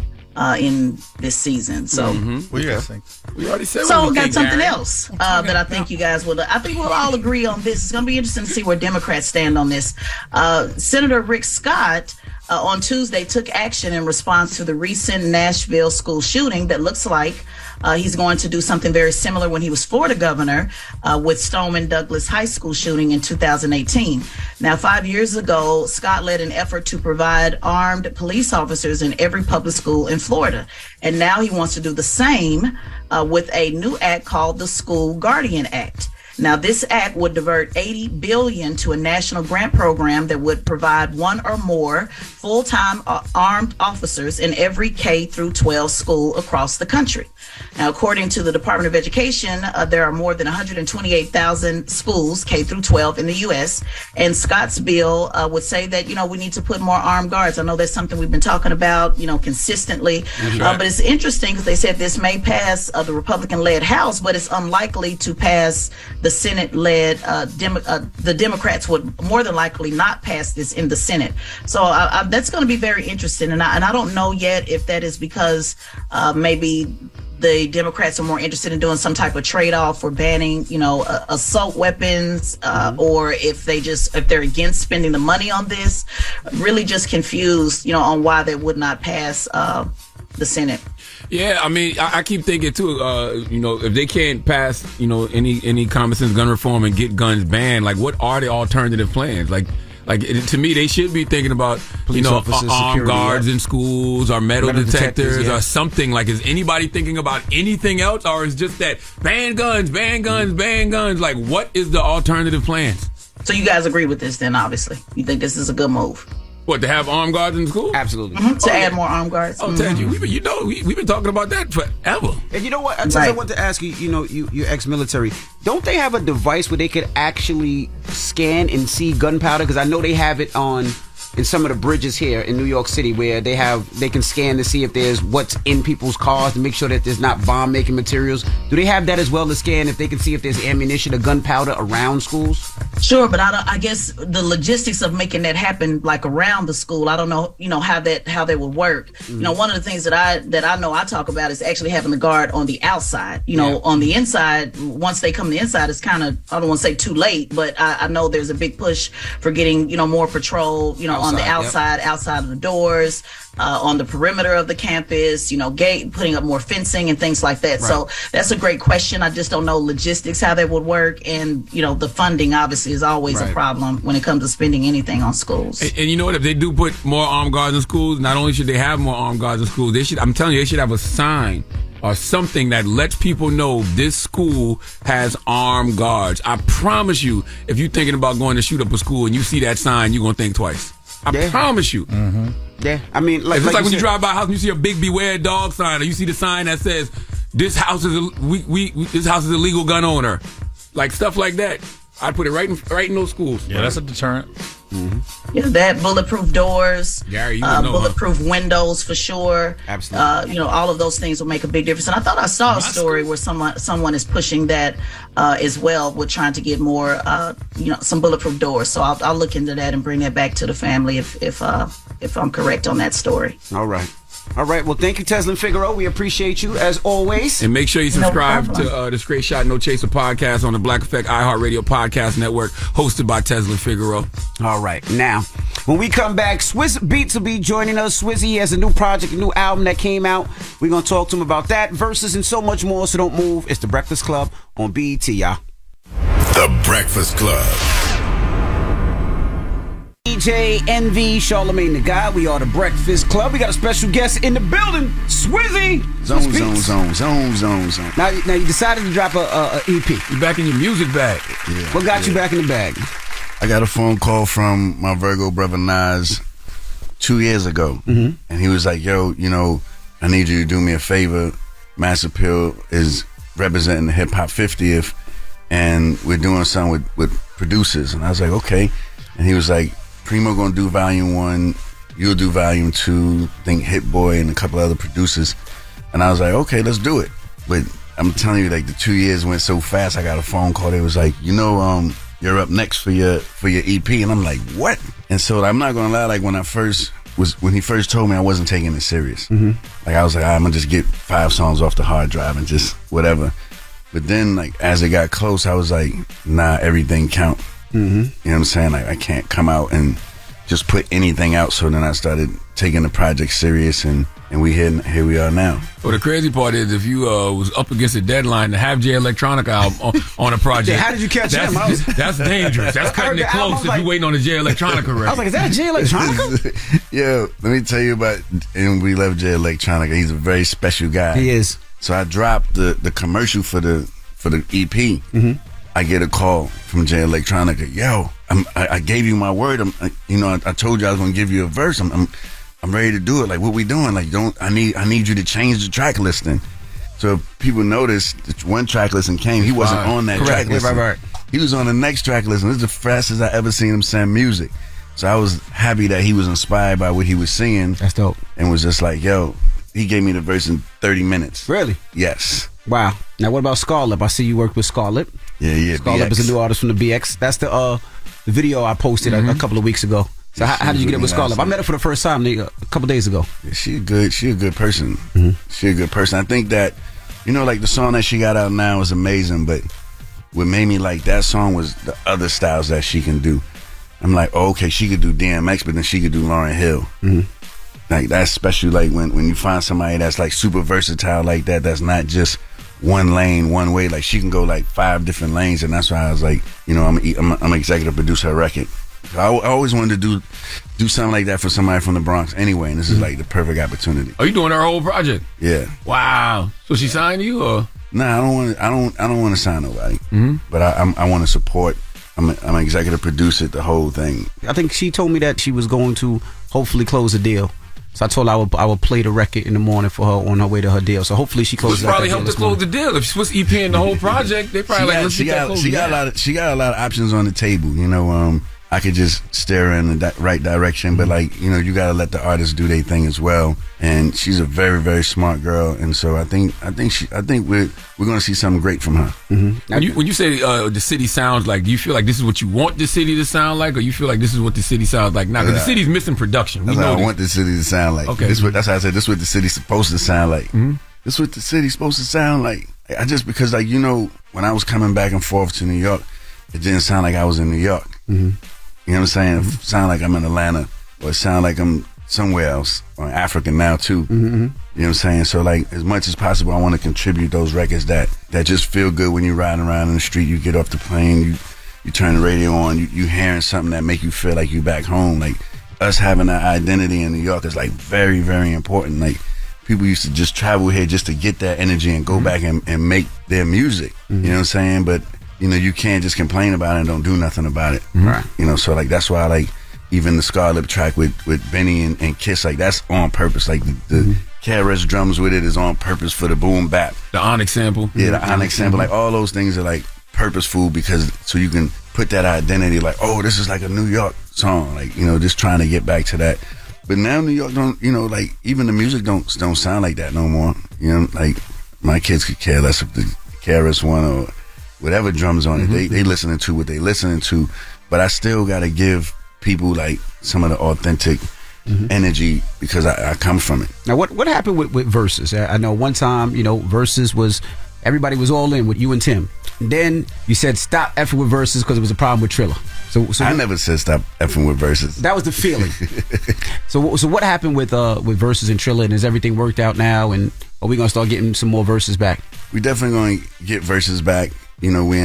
in this season. So what do you guys think? We already said. So got something else that I think you guys will. I think we'll all agree on this. It's going to be interesting to see where Democrats stand on this. Senator Rick Scott on Tuesday took action in response to the recent Nashville school shooting that looks like he's going to do something very similar when he was Florida governor with Stoneman Douglas High School shooting in 2018. Now, 5 years ago, Scott led an effort to provide armed police officers in every public school in Florida. And now he wants to do the same with a new act called the School Guardian Act. Now, this act would divert $80 billion to a national grant program that would provide one or more full-time armed officers in every K through 12 school across the country. Now, according to the Department of Education, there are more than 128,000 schools K through 12 in the U.S. And Scott's bill would say that, we need to put more armed guards. I know that's something we've been talking about, consistently. But it's interesting because they said this may pass the Republican-led House, but it's unlikely to pass the Senate-led, the Democrats would more than likely not pass this in the Senate. So that's going to be very interesting. And I don't know yet if that is because maybe the Democrats are more interested in doing some type of trade-off for banning, assault weapons, or if they're against spending the money on this. Really just confused, on why they would not pass the Senate. Yeah, I mean, I keep thinking too. If they can't pass, any common sense gun reform and get guns banned, what are the alternative plans? To me, they should be thinking about police officers, armed security, guards in schools, or metal detectors, yeah. or something. Is anybody thinking about anything else, or is just that ban guns, ban guns, ban guns? What is the alternative plans? So you guys agree with this? Then obviously, you think this is a good move. What, to have armed guards in school? Absolutely. To add more armed guards. Oh, Ted, we've been talking about that forever. And you know what? I want to ask you, you're ex-military. Don't they have a device where they could actually scan and see gunpowder? Because I know they have it in some of the bridges here in New York City where they can scan to see if there's what's in people's cars to make sure that there's not bomb-making materials. Do they have that as well to scan if they can see if there's ammunition or gunpowder around schools? Sure, but I guess the logistics of making that happen around the school, I don't know, how that would work. One of the things that I know I talk about is actually having the guard on the outside. On the inside, once they come to the inside, it's kind of, I don't want to say too late, but I know there's a big push for getting, more patrol, on the outside, outside of the doors, on the perimeter of the campus, putting up more fencing and things like that. Right. So that's a great question. I just don't know logistics, how that would work. And, the funding obviously is always a problem when it comes to spending anything on schools. And you know what? If they do put more armed guards in schools, not only should they have more armed guards in schools, they should have a sign or something that lets people know this school has armed guards. I promise you, if you're thinking about going to shoot up a school and you see that sign, you're going to think twice. I promise you. Mm-hmm. Yeah, I mean, it's just like when you drive by a house and you see a big "Beware Dog" sign, or you see the sign that says "This house is a legal gun owner," stuff like that. I'd put it right in those schools. Yeah, that's a deterrent. Mm-hmm. that bulletproof doors, Gary, you know, bulletproof windows for sure. Absolutely. All of those things will make a big difference. And I thought I saw a story where someone is pushing that as well. We're trying to get more, some bulletproof doors. So I'll look into that and bring that back to the family if I'm correct on that story. All right. Well, thank you, Teslin Figaro. We appreciate you as always. And make sure you subscribe to the Straight Shot No Chaser podcast on the Black Effect iHeartRadio podcast network, hosted by Teslin Figaro. All right. Now, when we come back, Swizz Beatz will be joining us. Swizzy has a new project, a new album that came out. We're going to talk to him about that, Versus, and so much more. So don't move. It's The Breakfast Club on BET, y'all. The Breakfast Club. DJ Envy, Charlamagne the Guy. We are The Breakfast Club. We got a special guest in the building, Swizzy. Zone. Now you decided to drop a EP. You back in your music bag. Yeah, what got you back in the bag? I got a phone call from my Virgo brother Nas 2 years ago, and he was like, "Yo, I need you to do me a favor. Mass Appeal is representing the Hip Hop 50th, and we're doing something with producers." And I was like, "Okay." And he was like, "Primo gonna do volume 1, you'll do volume 2, I think Hit Boy and a couple other producers." And I was like, "Okay, let's do it." But I'm telling you, like, the 2 years went so fast. I got a phone call. They was like, "You're up next for your EP." And I'm like, "What?" And so I'm not gonna lie, like when he first told me, I wasn't taking it serious. Like I was like, I'm gonna just get 5 songs off the hard drive and just whatever. But then, like, as it got close, I was like, nah, everything count. You know what I'm saying? Like, I can't come out and just put anything out. So then I started taking the project serious, and here we are now. Well, the crazy part is, if you was up against a deadline to have Jay Electronica album on a project, yeah, how did you catch him? That's dangerous. That's cutting it close if you waiting on a Jay Electronica record. I was like, is that a Jay Electronica? Yo, let me tell you about, and we love Jay Electronica. He's a very special guy. He is. So I dropped the commercial for the EP. I get a call from Jay Electronica. Yo, I gave you my word. I told you I was gonna give you a verse. I'm ready to do it. Like, what we doing? Like, I need you to change the track listing. So if people noticed, one track listing came. He wasn't on that track listing. Right. He was on the next track listing. This is the fastest I ever seen him send music. So I was happy that he was inspired by what he was seeing. That's dope. And was just like, yo, he gave me the verse in 30 minutes. Really? Yes. Wow. Now, what about Scarlett? I see you work with Scarlett. Yeah. Scarlett is a new artist from the BX. That's the video I posted a couple of weeks ago. So how did you get up with Scarlett? I met her for the first time a couple days ago. Yeah, she a good person. She a good person. I think that, like the song that she got out now is amazing, but what made me like that song was the other styles that she can do. I'm like, oh, okay, she could do DMX, but then she could do Lauryn Hill. Like, that's special. Like when you find somebody that's like super versatile like that, that's not just one lane, one way. Like, she can go like 5 different lanes, and that's why I was like, I'm an executive producer of a record. I always wanted to do something like that for somebody from the Bronx anyway, and this is like the perfect opportunity. Are you doing her whole project? Yeah. Wow. So she signed you, or? Nah, I don't want to sign nobody. But I want to support. I'm an executive producer, the whole thing. I think she told me that she was going to hopefully close a deal. So I told her I would play the record in the morning for her on her way to her deal. So hopefully she closes that. Probably helped to close the deal. If she was EPing the whole project, they probably let's get that closed. She got a lot of options on the table. I could just steer her in the right direction, but you got to let the artists do their thing as well. And she's a very, very smart girl, and so I think we're going to see something great from her. When you say the city sounds like, do you feel like this is what you want the city to sound like, or you feel like this is what the city sounds like now? Because the city's missing production. I want the city to sound like. Okay, that's how I said this is what the city's supposed to sound like. This is what the city's supposed to sound like. Because when I was coming back and forth to New York, it didn't sound like I was in New York. You know what I'm saying? It sound like I'm in Atlanta, or it sound like I'm somewhere else, or in Africa now too. You know what I'm saying? So like, as much as possible, I want to contribute those records that just feel good when you're riding around in the street. You get off the plane, you turn the radio on, you hearing something that make you feel like you back home. Like, us having that identity in New York is like very, very important. Like, people used to just travel here just to get that energy and go back and make their music. You know what I'm saying? But you can't just complain about it and don't do nothing about it. Right. So like, that's why like even the Scarlett track with Benny and Kiss, like, that's on purpose. Like the KRS drums with it is on purpose for the boom bap. The Onyx sample. Yeah, the Onyx sample. Like, all those things are like purposeful because so you can put that identity like, oh, this is like a New York song, like, you know, just trying to get back to that. But now New York don't, you know, like even the music don't sound like that no more. You know, like my kids could care less if the KRS-One or whatever drums on it. They listening to what they listening to, but I still got to give people like some of the authentic energy because I come from it. Now, what happened with Versus? I know one time, you know, Versus was, everybody was all in with you and Tim. And then you said stop effing with Versus because it was a problem with Triller. So I never said stop effing with Versus. That was the feeling. So what happened with Versus and Triller, and has everything worked out now? And are we gonna start getting some more Versus back? We definitely gonna get Versus back. You know, we're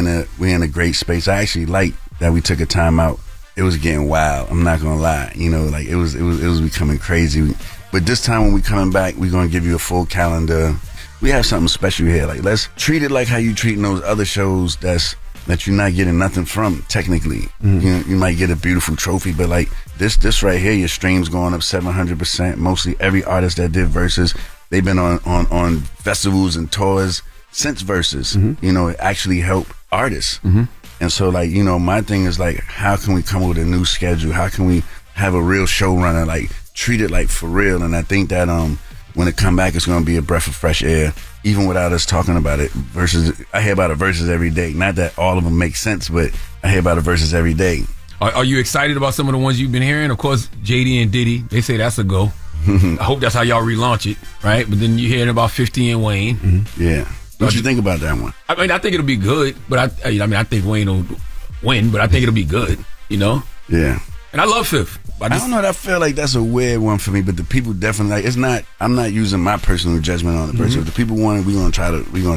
in a great space. I actually like that we took a time out. It was getting wild. I'm not gonna lie. You know, like it was becoming crazy. But this time when we coming back, we're gonna give you a full calendar. We have something special here. Like, let's treat it like how you treating those other shows that you're not getting nothing from technically. You might get a beautiful trophy, but like this right here, your streams going up 700%. Mostly every artist that did Versus, they've been on festivals and tours since Versus. You know, it actually helped artists. And so, like, you know, my thing is like, how can we come up with a new schedule? How can we have a real showrunner, like treat it like for real? And I think that when it come back, it's going to be a breath of fresh air, even without us talking about it. Versus, I hear about a Versus every day. Not that all of them make sense, but I hear about a Versus every day. Are you excited about some of the ones you've been hearing? Of course, JD and Diddy, they say that's a go. I hope that's how y'all relaunch it, right? But then you're hearing about 50 and Wayne. Yeah. What you think about that one? I mean, I think it'll be good, but I think Wayne will win, but I think it'll be good, you know? Yeah. And I love Fifth. I don't know. I feel like that's a weird one for me, but the people definitely like. It's not. I'm not using my personal judgment on the person. If the people want it, we're gonna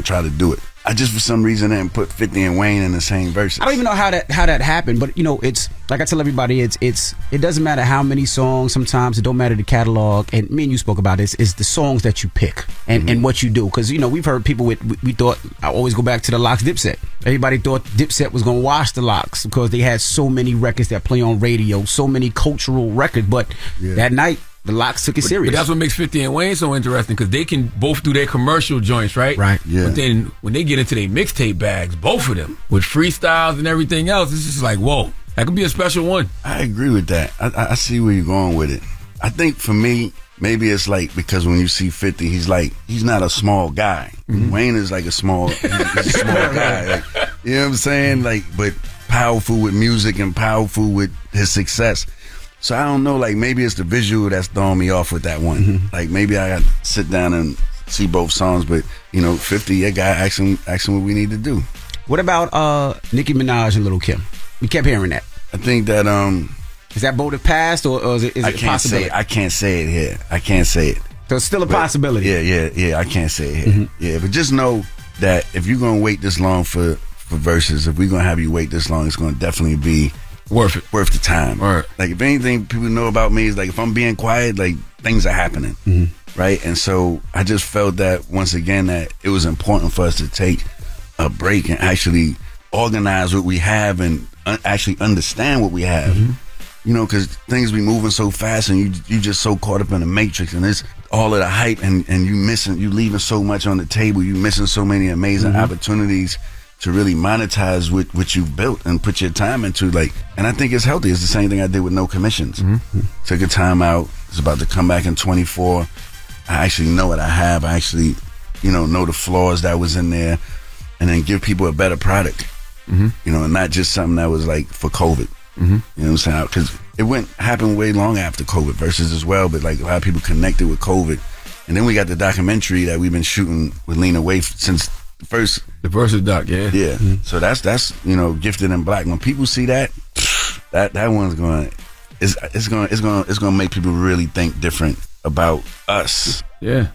try to do it. I just for some reason didn't put 50 and Wayne in the same verses. I don't even know how that happened, but you know, it's like I tell everybody, it doesn't matter how many songs. Sometimes it don't matter the catalog. And me and you spoke about this. Is the songs that you pick and what you do, because you know we've heard people we thought. I always go back to the Lox Dipset. Everybody thought Dipset was gonna wash the Lox because they had so many records that play on radio, so many cultural records. But that night, the Lox took it serious. But that's what makes 50 and Wayne so interesting, because they can both do their commercial joints, right? Right. Yeah. But then when they get into their mixtape bags, both of them, with freestyles and everything else, it's just like, whoa, that could be a special one. I agree with that. I see where you're going with it. I think for me, maybe it's like because when you see 50, he's not a small guy. Wayne is like he's a small guy. Like, you know what I'm saying? Like, but powerful with music and powerful with his success. So I don't know, like maybe it's the visual that's throwing me off with that one. Like maybe I got to sit down and see both songs, but you know, 50, that guy asking what we need to do. What about Nicki Minaj and Lil' Kim? We kept hearing that. I think that is that voted past or is it a possibility? I can't say it here. I can't say it. So it's still a possibility. Yeah. I can't say it here. Yeah, but just know that if you're gonna wait this long for Versus, if we're gonna have you wait this long, it's gonna definitely be worth the time. Right. Like if anything people know about me is like if I'm being quiet, like things are happening. Right. And so I just felt that once again that it was important for us to take a break and actually organize what we have and actually understand what we have. You know, because things be moving so fast and you just so caught up in the matrix and it's all of the hype and you leaving so much on the table. You missing so many amazing opportunities to really monetize what you've built and put your time into. Like, and I think it's healthy. It's the same thing I did with No Commissions. Took a time out. It's about to come back in 24. I actually know what I have. I actually, you know the flaws that was in there, and then give people a better product. You know, and not just something that was like for COVID. You know what I'm saying? Because it happened way long after COVID Versus as well, but like a lot of people connected with COVID. And then we got the documentary that we've been shooting with Lena Waithe since the Versus doc, yeah. So that's you know, Gifted and Black. When people see that one's gonna make people really think different about us. Yeah.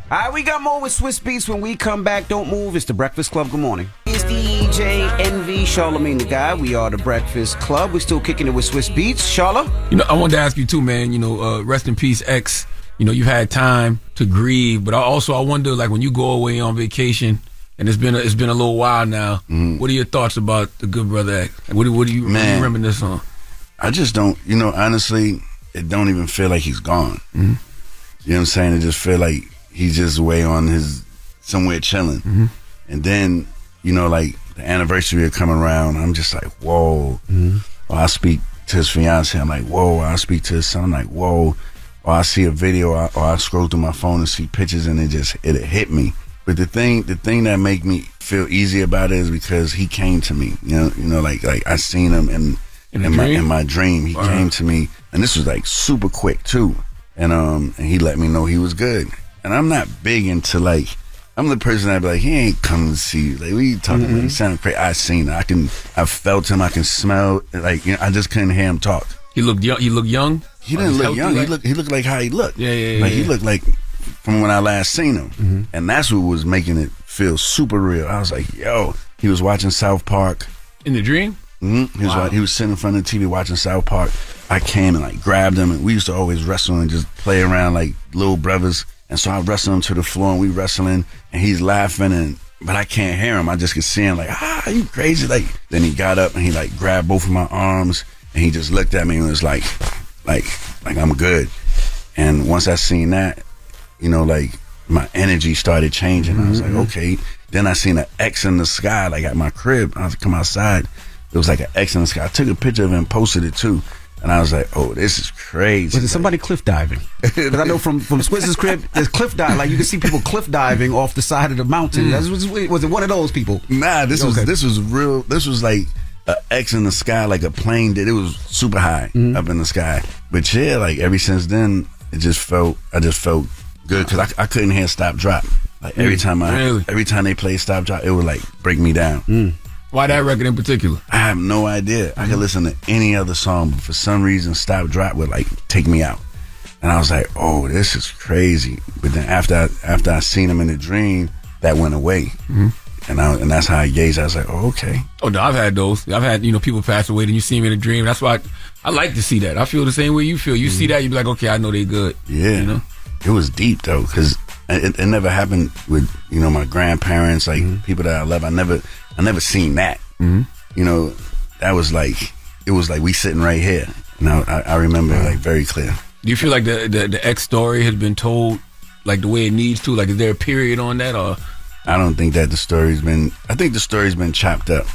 All right, we got more with Swiss Beats when we come back. Don't move. It's the Breakfast Club. Good morning. It's DJ Envy, Charlamagne the Guy. We are the Breakfast Club. We're still kicking it with Swiss Beats. Charla? You know, I wanted to ask you too, man. You know, rest in peace, X. You know, you've had time to grieve, but I wonder, like, when you go away on vacation, and it's been a little while now. What are your thoughts about the good brother X? What do you reminisce on? I just don't. You know, honestly, it don't even feel like he's gone. You know what I'm saying? It just feel like he's just away on somewhere chilling. And then, you know, like the anniversary will come around. I'm just like, whoa. Or I speak to his fiance. I'm like, whoa. Or I speak to his son. I'm like, whoa. Or I see a video, or I scroll through my phone and see pictures, and it hit me. But the thing that make me feel easy about it is because he came to me. You know, like I seen him in my dream. He came to me, and this was like super quick too. And he let me know he was good. And I'm not big into like, I'm the person that be like, he ain't coming to see you. Like, what are you talking about? He sounded crazy. I seen it. I felt him. I can smell. Like, I just couldn't hear him talk. He looked young. He looked young. He didn't look young. Like? He looked like how he looked. Yeah. Like he looked like from when I last seen him, and that's what was making it feel super real. I was like, yo, he was watching South Park in the dream. He was sitting in front of the TV watching South Park. I came and like grabbed him, and we used to always wrestle and just play around like little brothers. And so I wrestled him to the floor, and we wrestling, and he's laughing, but I can't hear him. I just could see him like, you crazy? Like, then he got up and he like grabbed both of my arms, and he just looked at me and was like I'm good. And once I seen that, you know, like my energy started changing. I was like, okay. Then I seen an X in the sky, like at my crib. I was come outside. It was like an X in the sky. I took a picture of it and posted it too. And I was like, oh, this is crazy. Was it somebody cliff diving? Because I know from Swizz's crib, there's cliff diving. Like you can see people cliff diving off the side of the mountain. Was it one of those people? Nah, this was real. This was like an X in the sky, like a plane did. It was super high up in the sky. But yeah, like ever since then, I just felt good because I couldn't hear Stop Drop. Like every time they played Stop Drop, it would like break me down. Why that record in particular? I have no idea. I could listen to any other song, but for some reason, Stop Drop would like take me out. And I was like, oh, this is crazy. But then after I seen him in the dream, that went away. And that's how I gauged. I was like, oh, okay. Oh, no, I've had those. I've had, people pass away, and you see them in a dream. That's why I like to see that. I feel the same way you feel. You see that, you be like, okay, I know they good. Yeah. It was deep, though, because it never happened with, my grandparents, like people that I love. I never seen that. That was like, it was like we sitting right here. I remember it like very clear. Do you feel like the X story has been told like the way it needs to? Like, is there a period on that, or? I don't think that I think the story's been chopped up.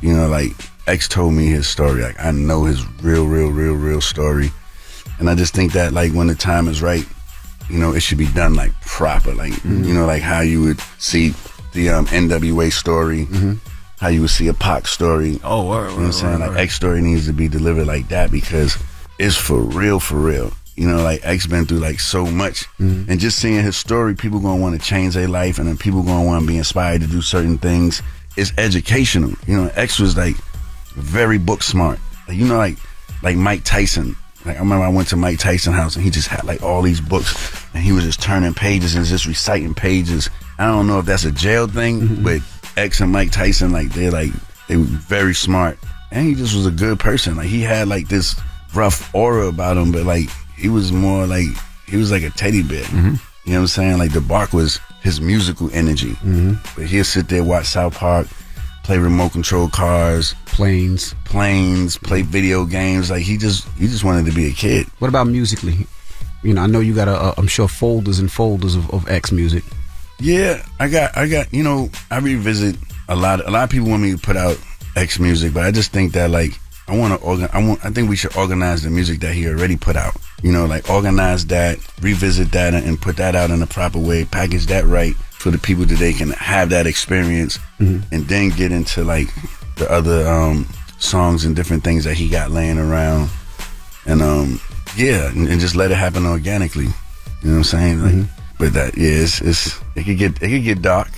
Like X told me his story. Like I know his real story. And I just think that like when the time is right, it should be done like proper. Like, like how you would see the NWA story, how you would see a Pac story. Oh, you know what I'm saying? Like X story needs to be delivered like that because it's for real. Like X been through like so much, and just seeing his story, people gonna want to change their life, and then people gonna want to be inspired to do certain things. It's educational. X was like very book smart. Like like Mike Tyson. Like I remember I went to Mike Tyson's house, and he just had like all these books, and he was just turning pages and just reciting pages. I don't know if that's a jail thing, but X and Mike Tyson, like they were very smart, and he just was a good person. Like he had like this rough aura about him, but like he was more like he was like a teddy bear. You know what I'm saying? Like the bark was his musical energy, but he'll sit there, watch South Park, play remote control cars, planes, play video games. Like he just wanted to be a kid. What about musically? I know you got I'm sure folders and folders of X music. Yeah, I got. I revisit a lot. A lot of people want me to put out X music, but I just think that like I think we should organize the music that he already put out. Like organize that, revisit that, and put that out in a proper way. Package that right for the people that they can have that experience, and then get into like the other songs and different things that he got laying around, and and just let it happen organically. You know what I'm saying? Like, but that it could get dark.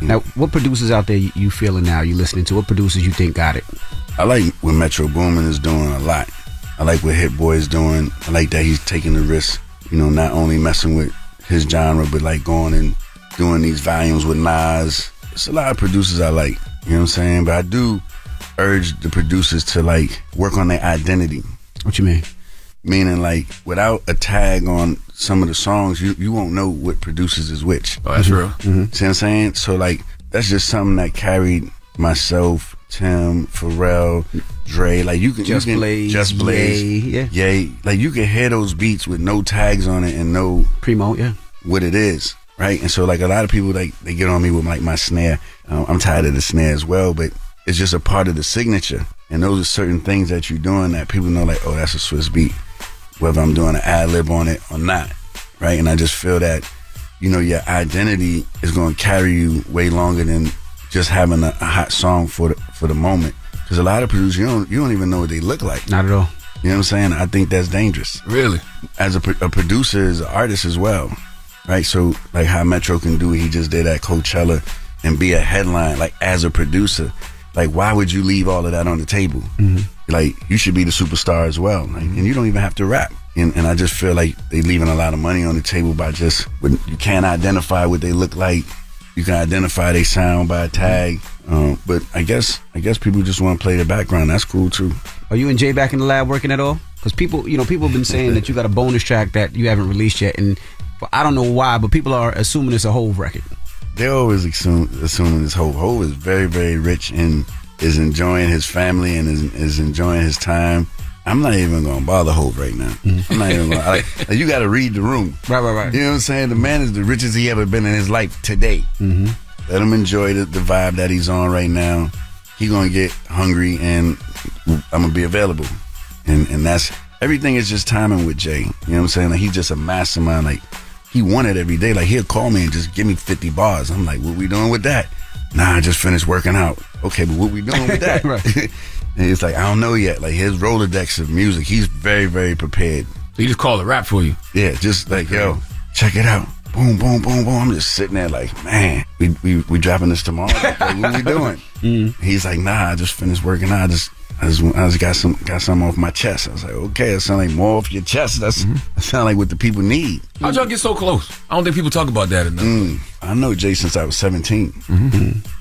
Now, what producers out there you feeling now? You listening to what producers you think got it? I like what Metro Boomin is doing a lot. I like what Hit Boy is doing. I like that he's taking the risk. Not only messing with his genre, but like going and doing these volumes with Nas. It's a lot of producers I like. You know what I'm saying? But I do urge the producers to like work on their identity. What you mean? Meaning like without a tag on some of the songs, you won't know what producers is which. Oh, that's real. See what I'm saying? So like that's just something that carried myself, Tim, Pharrell, Dre. Like you can Just Blaze, Ye. Like you can hear those beats with no tags on it and no Primo, what it is. right? And so like a lot of people, like they get on me with like my snare. I'm tired of the snare as well, but it's just a part of the signature. And those are certain things that you're doing that people know, like, oh, that's a Swiss beat, whether I'm doing an ad lib on it or not, right? And I just feel that, you know, your identity is going to carry you way longer than just having a hot song for the moment. Because a lot of producers, you don't even know what they look like. Not at all. You know what I'm saying? I think that's dangerous. Really? As a producer, as an artist as well, right? So like how Metro can do, he just did at Coachella and be a headline, like as a producer. Like, why would you leave all of that on the table? Like, you should be the superstar as well. Like, and you don't even have to rap. And I just feel like they leaving a lot of money on the table by just, you can't identify what they look like. You can identify their sound by a tag. But I guess people just want to play the background. That's cool too. Are you and Jay back in the lab working at all? Because people have been saying that you got a bonus track that you haven't released yet. And I don't know why, but people are assuming it's a Hove record. They always assuming this Hove. Hove is very, very rich and is enjoying his family and is enjoying his time. I'm not even going to bother Hove right now. I'm not even going to. Like, you got to read the room. Right. You know what I'm saying? The man is the richest he ever been in his life today. Let him enjoy the vibe that he's on right now. He going to get hungry and I'm going to be available. And that's, everything is just timing with Jay. You know what I'm saying? Like, he's just a mastermind. Like, he won it every day. Like, he'll call me and just give me 50 bars. I'm like, what we doing with that? Nah, I just finished working out. Okay, but what we doing with that? Right. And it's like, I don't know yet. Like, his Rolodex of music, he's very, very prepared. So he just called a rap for you? Yeah, just like, yo, check it out. Boom, boom, boom, boom. I'm just sitting there like, man, we dropping this tomorrow? Like, what we doing? He's like, nah, I just finished working out. I just got some off my chest. I was like, okay, that sounds like more off your chest. That sound like what the people need. How'd y'all get so close? I don't think people talk about that enough. I know Jay since I was 17.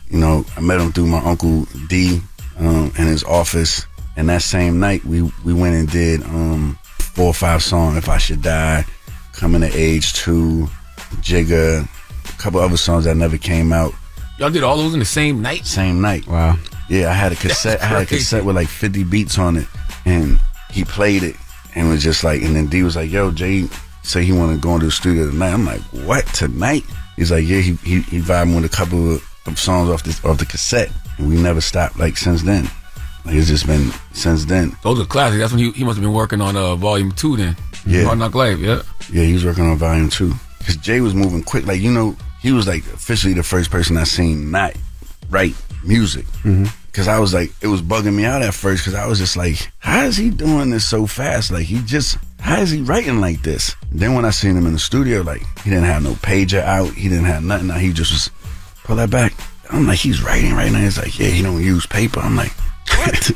You know, I met him through my Uncle D in his office. And that same night, we went and did 4 or 5 songs, If I Should Die, Coming to Age 2, Jigga, a couple other songs that never came out. Y'all did all those in the same night? Same night. Wow. Yeah, I had a cassette with like 50 beats on it, and he played it and was just like, and then D was like, yo, Jay said he wanted to go into the studio tonight. I'm like, what, tonight? He's like, yeah, he vibing with a couple of songs off the cassette, and we never stopped like since then. Like, it's just been since then. Those are classics. That's when he must have been working on Volume 2 then. Yeah. Hard Knock Life, yeah. Yeah, he was working on Volume 2. Because Jay was moving quick. Like, you know, he was like officially the first person I seen not write music. Because I was like, it was bugging me out at first because I was just like, how is he doing this so fast? Like, how is he writing like this? Then when I seen him in the studio, like, he didn't have no pager out. He didn't have nothing out. He just was, pull that back. I'm like, he's writing right now. He's like, yeah, he don't use paper. I'm like, what?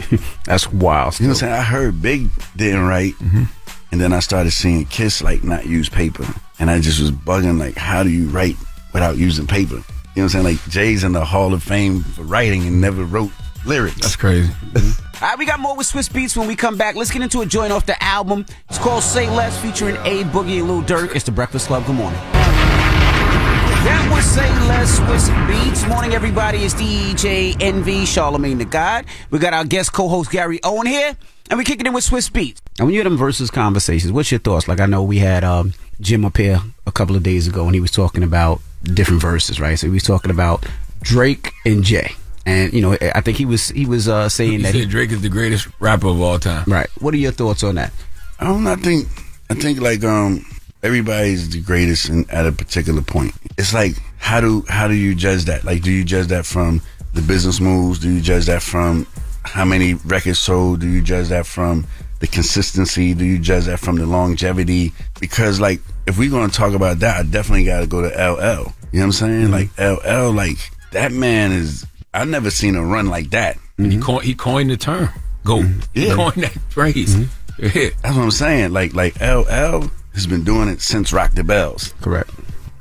That's wild. You know what I'm saying? I heard Big didn't write. And then I started seeing Kiss, like, not use paper. And I just was bugging, like, how do you write without using paper? You know what I'm saying? Like, Jay's in the Hall of Fame for writing and never wrote lyrics. That's crazy. All right, we got more with Swiss Beats when we come back. Let's get into a joint off the album. It's called Say Less, featuring A Boogie and Lil Durk. It's the Breakfast Club. Good morning. That was Say Less, Swiss Beats. Morning, everybody. It's DJ Envy, Charlamagne the God. We got our guest co-host Gary Owen here, and we're kicking in with Swiss Beats. And when you had them versus conversations, what's your thoughts? Like, I know we had Jim up here a couple of days ago, and he was talking about different verses, right? So he was talking about Drake and Jay. And, you know, I think he was saying that Drake is the greatest rapper of all time. Right. What are your thoughts on that? I think like everybody's the greatest at a particular point. It's like, how do you judge that? Like, do you judge that from the business moves? Do you judge that from how many records sold? Do you judge that from the consistency? Do you judge that from the longevity? Because, like, if we're going to talk about that, I definitely got to go to LL. You know what I'm saying? Like, LL, like, that man is, I've never seen a run like that. He coined the term. He coined that phrase. Yeah. That's what I'm saying. Like LL has been doing it since Rock the Bells. Correct.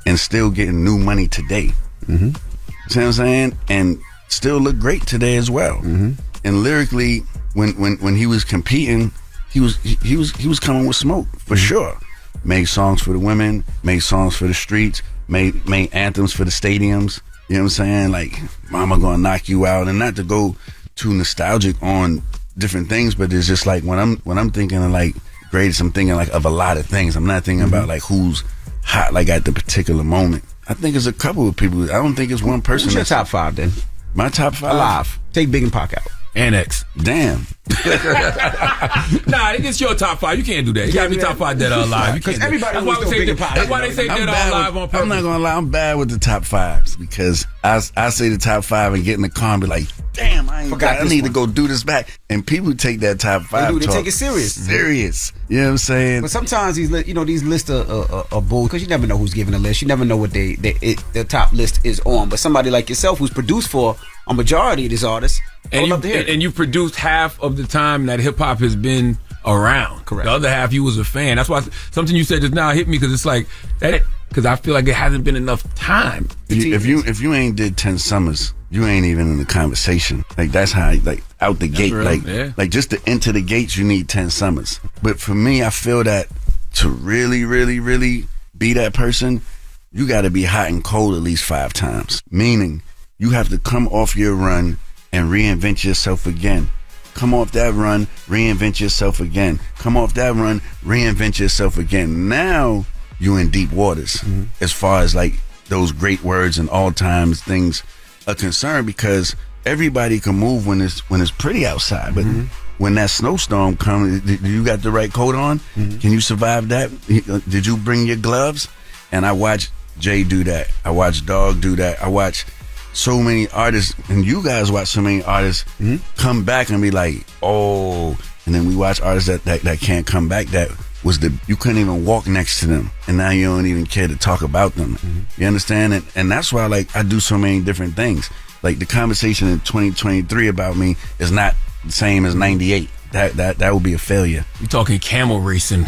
And still getting new money today. See what I'm saying? And still look great today as well. And lyrically, when he was competing, he was coming with smoke for sure. Made songs for the women, made songs for the streets, made anthems for the stadiums. You know what I'm saying? Like, Mama Gonna Knock You Out. And not to go too nostalgic on different things, but it's just like when I'm thinking of like greatest, I'm thinking like of a lot of things. I'm not thinking about like who's hot like at the particular moment. I think it's a couple of people. I don't think it's one person. Who's your top 5 then? My top 5? Alive. Take Big and Pac out. Annex. Damn. Nah, it's your top 5. You can't do that. You gotta be top 5 dead or alive. Because everybody That's why wants we Big say and Pac. that's why they say dead or alive on purpose. I'm not gonna lie, I'm bad with the top 5s because I say the top 5 and get in the car and be like, damn, I need to go do this back. And people take that top 5 They take it serious. Serious. You know what I'm saying? But sometimes these lists are bull because you never know who's giving a list. You never know what the top list is on. But somebody like yourself who's produced for a majority of these artists, and you produced half of the time that hip hop has been around. Correct. The other half you was a fan. That's why something you said just now hit me because it's like that. Because I feel like it hasn't been enough time. If you ain't did 10 summers, you ain't even in the conversation. Like that's how like out the gate. Real, like just to enter the gates, you need 10 summers. But for me, I feel that to really, really, really be that person, you got to be hot and cold at least 5 times. Meaning you have to come off your run and reinvent yourself again. Come off that run, reinvent yourself again. Come off that run, reinvent yourself again. Now you in deep waters as far as like those great words and all times things are concerned, because everybody can move when it's pretty outside, but when that snowstorm comes, you got the right coat on? Can you survive that? Did you bring your gloves? And I watch Jay do that. I watch Dog do that. I watch so many artists, and you guys watch so many artists come back and be like, oh, and then we watch artists that can't come back, that was you couldn't even walk next to them, and now you don't even care to talk about them. You understand? And that's why like I do so many different things. Like the conversation in 2023 about me is not the same as 98. That would be a failure. You're talking camel racing.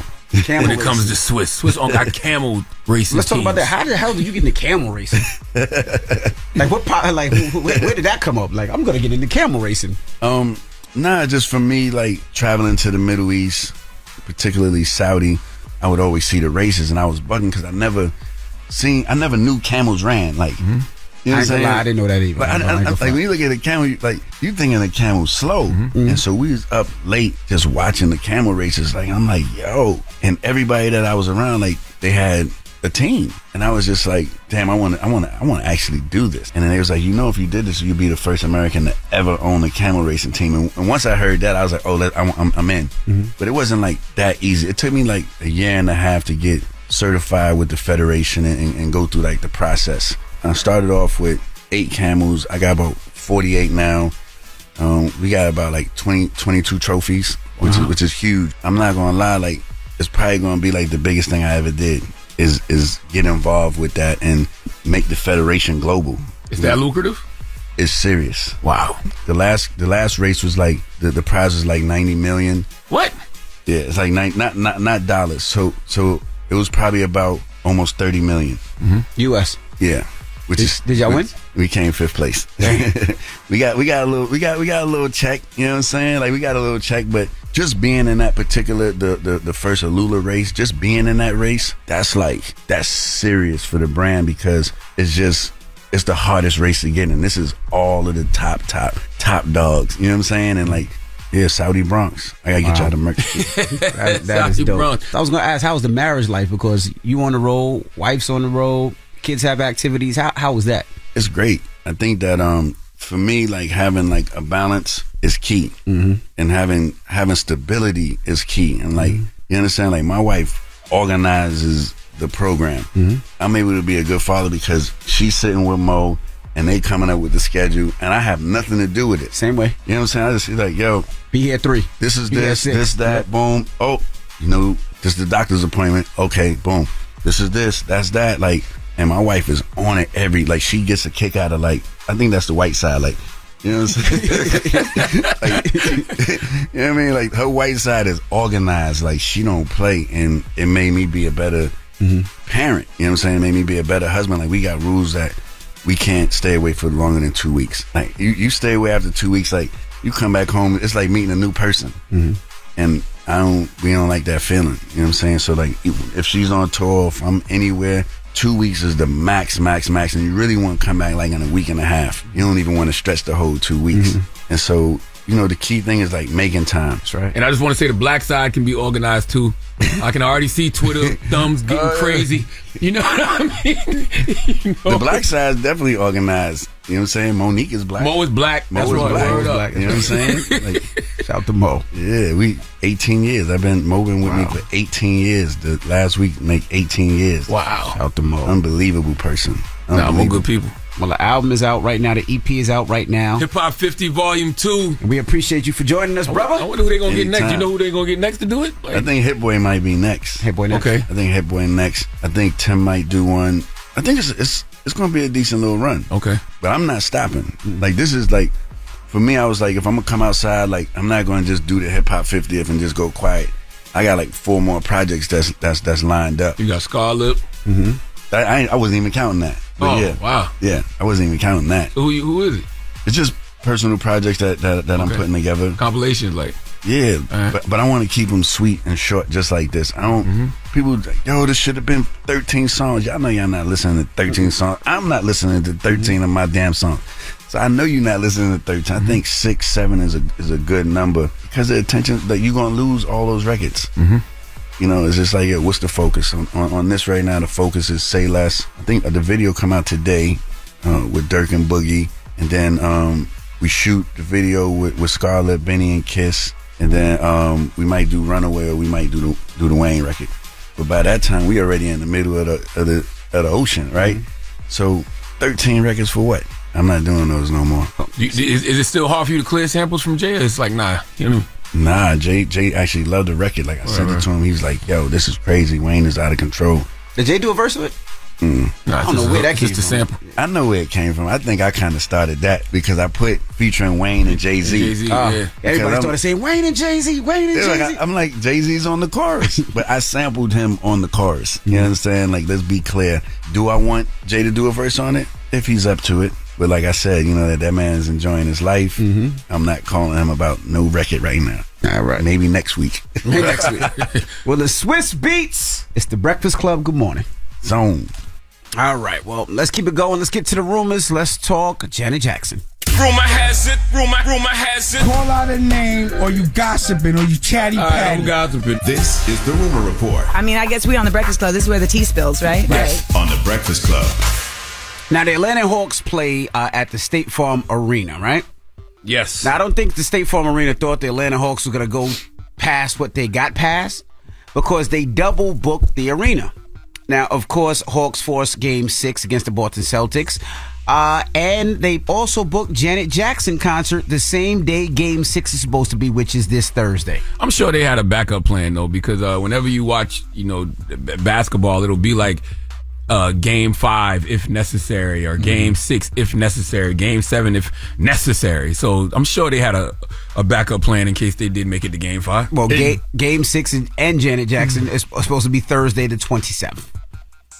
When it comes to Swiss. Swiss on got camel racing. Let's talk about that. How the hell did you get into camel racing? Like what? Like where did that come up? Like I'm gonna get into camel racing. Nah, just for me, like traveling to the Middle East, particularly Saudi, I would always see the races, and I was bugging because I never knew camels ran. Like, you know what I'm saying? I didn't know that either. Like when you look at a camel, like you thinking the camel's slow, and so we was up late just watching the camel races. Like I'm like, yo, and everybody that I was around, like they had a team, and I was just like, damn, I want to actually do this. And then they was like, if you did this, you'd be the first American to ever own a camel racing team. And once I heard that, I was like, oh, I'm in. But it wasn't like that easy. It took me like a year and a half to get certified with the federation and go through like the process. I started off with 8 camels. I got about 48 now. We got about like 22 trophies, which is huge. I'm not gonna lie, like it's probably gonna be like the biggest thing I ever did is get involved with that and make the federation global. Is that lucrative? It's serious. Wow. The last race was like the prize was like 90 million. What? Yeah, it's like not dollars. So it was probably about almost 30 million. US. Yeah. Did y'all win? We came 5th place. we got a little check, you know what I'm saying? Like we got a little check, but just being in that particular the first Alula race, just being in that race, that's serious for the brand, because it's the hardest race to get in. This is all of the top dogs. You know what I'm saying? And like, yeah, Saudi Bronx. I gotta get y'all the merch. that is dope. Bronx. I was gonna ask, how's the marriage life? Because you on the road, wife's on the road, kids have activities. How was that? It's great. I think that for me, like having like a balance is key, and having stability is key. And like you understand, like my wife organizes the program. I'm able to be a good father because she's sitting with Mo and they coming up with the schedule, and I have nothing to do with it. Same way. You know what I'm saying? I just like, yo, be here at 3. This is this, that, boom. Oh, this is the doctor's appointment. Okay, boom. This is this, that's that. Like, and my wife is on it like she gets a kick out of like, I think that's the white side, like, you know what I'm saying? Like, you know what I mean? Like her white side is organized, like she don't play, and it made me be a better parent. You know what I'm saying? It made me be a better husband. Like we got rules that we can't stay away for longer than 2 weeks. Like you stay away after 2 weeks, like you come back home, it's like meeting a new person. And we don't like that feeling. You know what I'm saying? So like if she's on tour, if I'm anywhere, 2 weeks is the max, and you really want to come back like in a week and a half. You don't even want to stretch the whole 2 weeks. And so the key thing is like making time. That's right. And I just want to say the black side can be organized too. I can already see Twitter thumbs getting crazy. You know what I mean? The black side is definitely organized. You know what I'm saying? Monique is black. Mo is black. Mo That's is right. black. Word up. Black. You know what I'm saying? Like, shout out to Mo. Yeah, we 18 years. Mo been with me for 18 years. The last week make 18 years. Wow. Shout out to Mo. Unbelievable person. Nah, Mo good people. Well, the album is out right now. The EP is out right now. Hip Hop 50 Volume 2. And we appreciate you for joining us, brother. I wonder who they gonna get next. You know who they gonna get next to do it? I think Hit Boy might be next. Hit Boy next. Okay. I think Hit Boy next. I think Tim might do one. I think it's gonna be a decent little run. Okay. But I'm not stopping. Like, this is like, for me, I was like, if I'm gonna come outside, like, I'm not gonna just do the Hip Hop 50th and just go quiet. I got like 4 more projects that's lined up. You got Scarlett. Mm-hmm. I wasn't even counting that. But yeah, wow. Yeah, I wasn't even counting that. So who is it? It's just personal projects that I'm putting together. Compilations, like. Yeah, but I want to keep them sweet and short, just like this. I don't. People, yo, this should have been 13 songs. Y'all know y'all not listening to 13 songs. I'm not listening to 13 of my damn songs. So I know you're not listening to 13. I think 6, 7 is a good number because the attention that you're gonna lose all those records. You know, it's just like, yeah, what's the focus on this right now? The focus is Say Less. I think the video come out today with Dirk and Boogie, and then we shoot the video with Scarlett, Benny, and Kiss, and then we might do Runaway, or we might do the Wayne record. But by that time, we already in the middle of the ocean, right? So 13 records for what? I'm not doing those no more. Is it still hard for you to clear samples from Jay? Or it's like, nah, you know. Nah, Jay actually loved the record. Like, I sent it to him. He was like, yo, this is crazy. Wayne is out of control. Did Jay do a verse of it? Nah, I don't know where that came from. Just a sample. I know where it came from. I think I kind of started that because I put featuring Wayne and Jay-Z. Jay-Z, yeah. Everybody started saying Wayne and Jay-Z, Wayne and Jay-Z. Like, I'm like, Jay-Z's on the chorus. But I sampled him on the chorus. You know what I'm saying? Like, let's be clear. Do I want Jay to do a verse on it? If he's up to it. But like I said, you know, that man is enjoying his life. I'm not calling him about no record right now. All right. Maybe next week. Maybe next week. Well, the Swiss Beats. It's the Breakfast Club. Good morning. Zone. All right. Well, let's keep it going. Let's get to the rumors. Let's talk Janet Jackson. Rumor has it. Rumor has it. Call out a name, or you gossiping, or you chatty patty. I'm gossiping. This is the Rumor Report. I mean, I guess we on the Breakfast Club. This is where the tea spills, right? Yes, on the Breakfast Club. Now, the Atlanta Hawks play at the State Farm Arena, right? Yes. Now, I don't think the State Farm Arena thought the Atlanta Hawks were going to go past what they got past because they double booked the arena. Now, of course, Hawks forced Game 6 against the Boston Celtics. And they also booked Janet Jackson concert the same day Game 6 is supposed to be, which is this Thursday. I'm sure they had a backup plan, though, because whenever you watch, you know, basketball, it'll be like Game 5 if necessary, or Game 6 if necessary, Game 7 if necessary. So I'm sure they had a backup plan in case they did make it to Game 5. Well, Game 6 and Janet Jackson is supposed to be Thursday the 27th.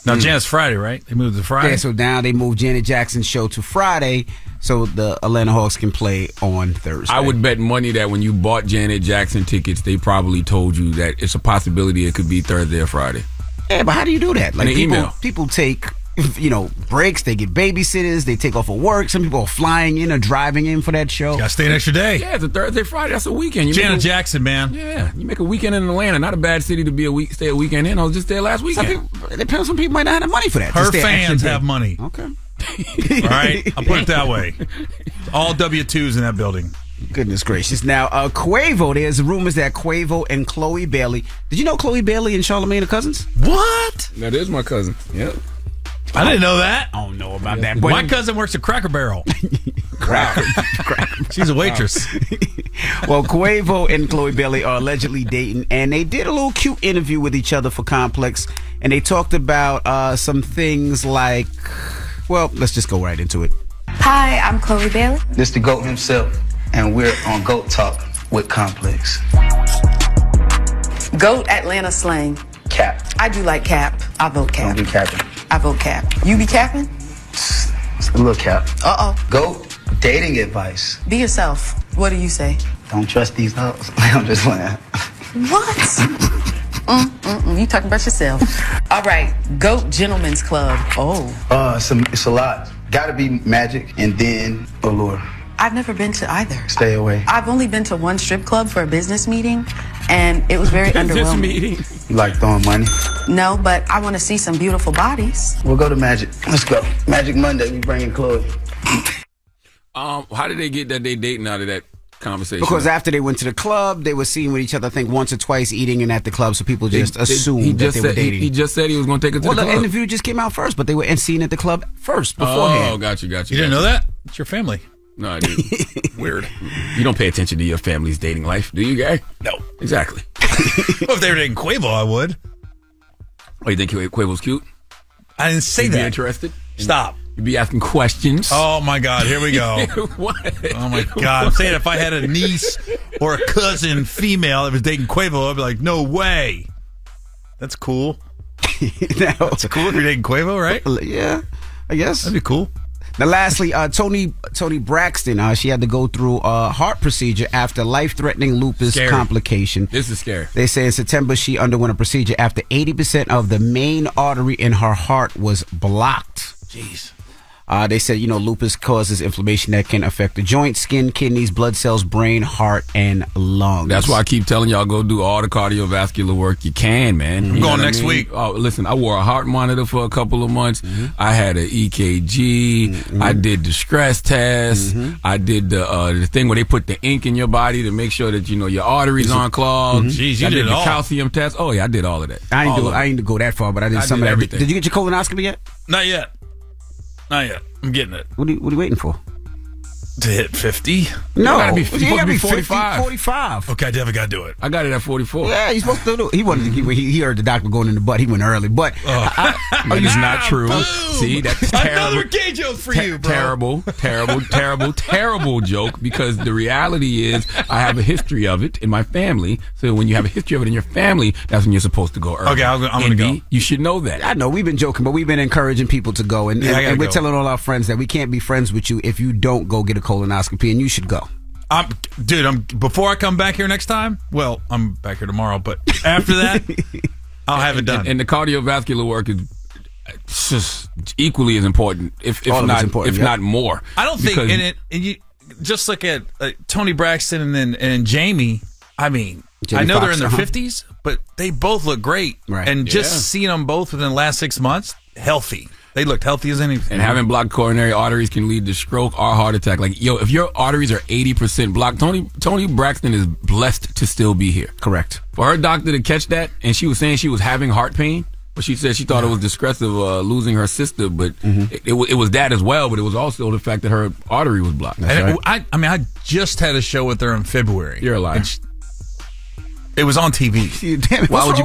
Now, Janet's Friday, right? They moved to Friday? Yeah, so now they moved Janet Jackson's show to Friday so the Atlanta Hawks can play on Thursday. I would bet money that when you bought Janet Jackson tickets, they probably told you that it's a possibility it could be Thursday or Friday. Yeah, but how do you do that? Like, email. People take, you know, breaks. They get babysitters. They take off of work. Some people are flying in or driving in for that show. Gotta stay an extra day. Yeah, it's a Thursday, Friday. That's a weekend. Janet Jackson, man. Yeah, you make a weekend in Atlanta. Not a bad city to be stay a weekend in. I was just there last weekend. It depends. Some people might not have the money for that. Her fans have money. Okay. All right, I'll put it that way. All W-2s in that building. Goodness gracious. Now, Quavo, there's rumors that Quavo and Chloe Bailey. Did you know Chloe Bailey and Charlamagne are cousins? What? That is my cousin. Yep. I didn't know that. I don't know about that. My cousin works at Cracker Barrel. She's a waitress. Well, Quavo and Chloe Bailey are allegedly dating, and they did a little cute interview with each other for Complex, and they talked about some things like, well, let's just go right into it. Hi, I'm Chloe Bailey. This the GOAT himself, and we're on GOAT Talk with Complex. GOAT Atlanta slang. Cap. I do like cap. I vote cap. Don't be capping. I vote cap. You be capping? It's a little cap. Uh-oh. GOAT dating advice. Be yourself. What do you say? Don't trust these hoes. I'm just playing. What? You talking about yourself. All right. GOAT Gentlemen's Club. Oh. It's a lot. Gotta be Magic and then Allure. I've never been to either. Stay away. I've only been to one strip club for a business meeting, and it was very underwhelming. Meeting. You like throwing money? No, but I want to see some beautiful bodies. We'll go to Magic. Let's go. Magic Monday, we bringing Chloe. How did they get that they dating out of that conversation? Because after they went to the club, they were seen with each other, I think, once or twice eating and at the club, so people just assumed that they were dating. He just said he was going to take her to the club. Well, the interview just came out first, but they were seen at the club first, beforehand. Oh, got you. You didn't know that? It's your family. No, I didn't. Weird. You don't pay attention to your family's dating life, do you, guy? No. Exactly. Well, if they were dating Quavo, I would. Oh, you think Quavo's cute? I didn't say You'd that. be interested? Stop. You'd be asking questions. Oh, my God. Here we go. What? Oh, my God. I'm saying if I had a niece or a cousin female that was dating Quavo, I'd be like, no way. That's cool. That's cool if you're dating Quavo, right? Yeah, I guess. That'd be cool. Now, lastly, Toni Braxton, she had to go through a heart procedure after life-threatening lupus complication. This is scary. They say in September she underwent a procedure after 80% of the main artery in her heart was blocked. Jeez. They said, lupus causes inflammation that can affect the joints, skin, kidneys, blood cells, brain, heart, and lungs. That's why I keep telling y'all, go do all the cardiovascular work you can, man. I'm going next week. Oh, listen, I wore a heart monitor for a couple of months. I had an EKG. I did the stress test. I did the thing where they put the ink in your body to make sure that, your arteries aren't clogged. Jeez, you I did did the all. calcium test. Oh, yeah, I did all of that. I ain't go that far, but I did some of that. everything. Did you get your colonoscopy yet? Not yet. Not yet. I'm getting it. What are you waiting for? To hit 50? No, you gotta be 45. 45. Okay, I definitely got to do it. I got it at 44. Yeah, he's supposed to do it. He wasn't. He heard the doctor going in the butt. He went early, but it's not true. Boom. See, that's terrible. Another gay joke for you, bro. Terrible joke. Because the reality is, I have a history of it in my family. So when you have a history of it in your family, that's when you're supposed to go early. Okay, I'm going to go. You should know that. I know we've been joking, but we've been encouraging people to go, and we're telling all our friends that we can't be friends with you if you don't go get a colonoscopy, and you should go. Before I come back here next time, well, I'm back here tomorrow, but after that, I'll have it done. And the cardiovascular work is just equally as important, if not more. I don't think and you just look at Toni Braxton and Jamie. I mean, I know they're in their 50s, but they both look great. Right. And just seeing them both within the last 6 months, healthy. They looked healthy as anything. And having blocked coronary arteries can lead to stroke or heart attack. Like, if your arteries are 80% blocked, Toni Braxton is blessed to still be here. Correct. For her doctor to catch that, and she was saying she was having heart pain, but she said she thought it was discredited losing her sister, but it was that as well, but it was also the fact that her artery was blocked. Right. I just had a show with her in February. You're alive. It was on TV. Damn it, why would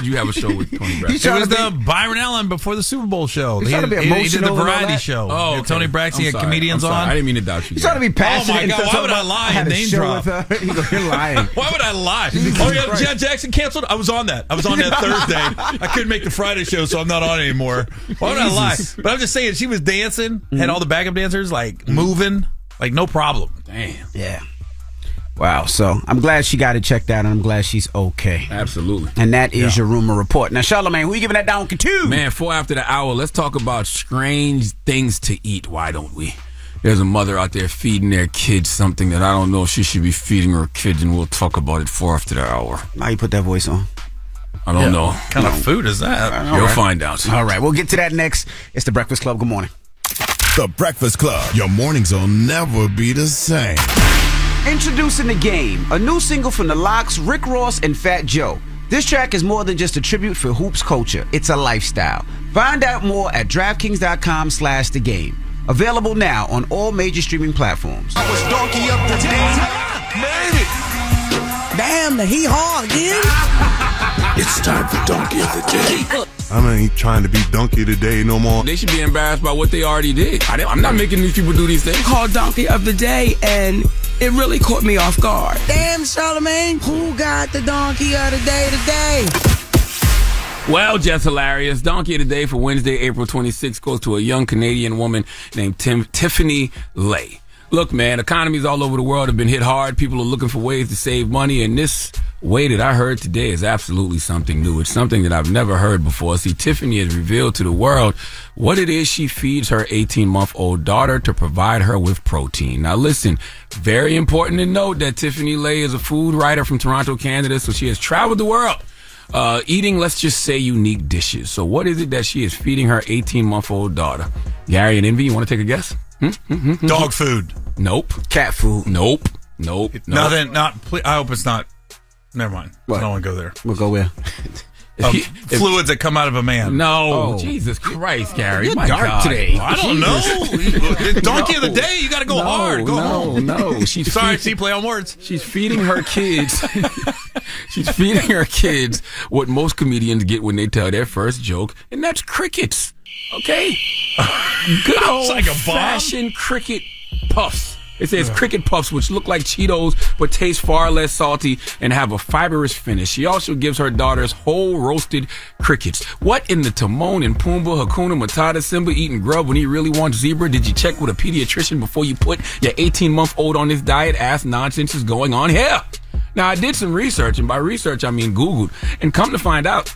you have a show with Toni Braxton? It was the Byron Allen before the Super Bowl show. He did the variety show. Oh, okay. Tony Braxton had comedians on. I didn't mean to doubt you. He's trying to be passionate. Oh my God! Why would I lie and name drop? You're lying. Why would I lie? Oh yeah, Janet Jackson canceled. I was on that. Thursday. I couldn't make the Friday show, so I'm not on anymore. Why would I lie? But I'm just saying, she was dancing, had all the backup dancers moving, no problem. Damn. Yeah. Wow, so I'm glad she got it checked out, and I'm glad she's okay. Absolutely. And that is your rumor report. Now, Charlamagne, who you giving that donkey to? Man, 4 after the hour, let's talk about strange things to eat. Why don't we? There's a mother out there feeding their kids something that I don't know if she should be feeding her kids, and we'll talk about it 4 after the hour. Why you put that voice on? I don't know. What kind of food is that? You'll find out. All right, we'll get to that next. It's The Breakfast Club. Good morning. The Breakfast Club. Your mornings will never be the same. Introducing The Game, a new single from The Lox, Rick Ross, and Fat Joe. This track is more than just a tribute for hoops culture. It's a lifestyle. Find out more at DraftKings.com/thegame. Available now on all major streaming platforms. I was donkey up the day. Made it. Damn, the hee-haw again. It's time for Donkey of the Day. I ain't trying to be Donkey of the Day no more. They should be embarrassed by what they already did. I'm not making these people do these things. Called Donkey of the Day, and it really caught me off guard. Damn, Charlamagne, who got the Donkey of the Day today? Well, just hilarious. Donkey of the Day for Wednesday, April 26th goes to a young Canadian woman named Tiffany Lay. Look, man, economies all over the world have been hit hard. People are looking for ways to save money, and this Wait, I heard today is absolutely something new. It's something that I've never heard before. See, Tiffany has revealed to the world what it is she feeds her 18-month-old daughter to provide her with protein. Now, listen, very important to note that Tiffany Lay is a food writer from Toronto, Canada, so she has traveled the world eating, let's just say, unique dishes. So what is it that she is feeding her 18-month-old daughter? Gary and Envy, you want to take a guess? Dog food. Nope. Cat food. Nope. Nope. Nothing. I hope it's not. Never mind. What? I don't want to go there. We'll go where? Fluids that come out of a man. No. Jesus Christ, Gary. You're My dark God. today. I don't know. Donkey of the day. You got to go hard. Go home. No. Sorry, see, play on words. She's feeding her kids. She's feeding her kids what most comedians get when they tell their first joke, and that's crickets. Okay? Good old-fashioned cricket puffs. It says cricket puffs, which look like Cheetos, but taste far less salty and have a fibrous finish. She also gives her daughters whole roasted crickets. What in the Timon and Pumbaa, Hakuna Matata, Simba eating grub when he really wants zebra? Did you check with a pediatrician before you put your 18-month-old on this diet? Ass nonsense is going on here. Now, I did some research, and by research, I mean Googled, and come to find out,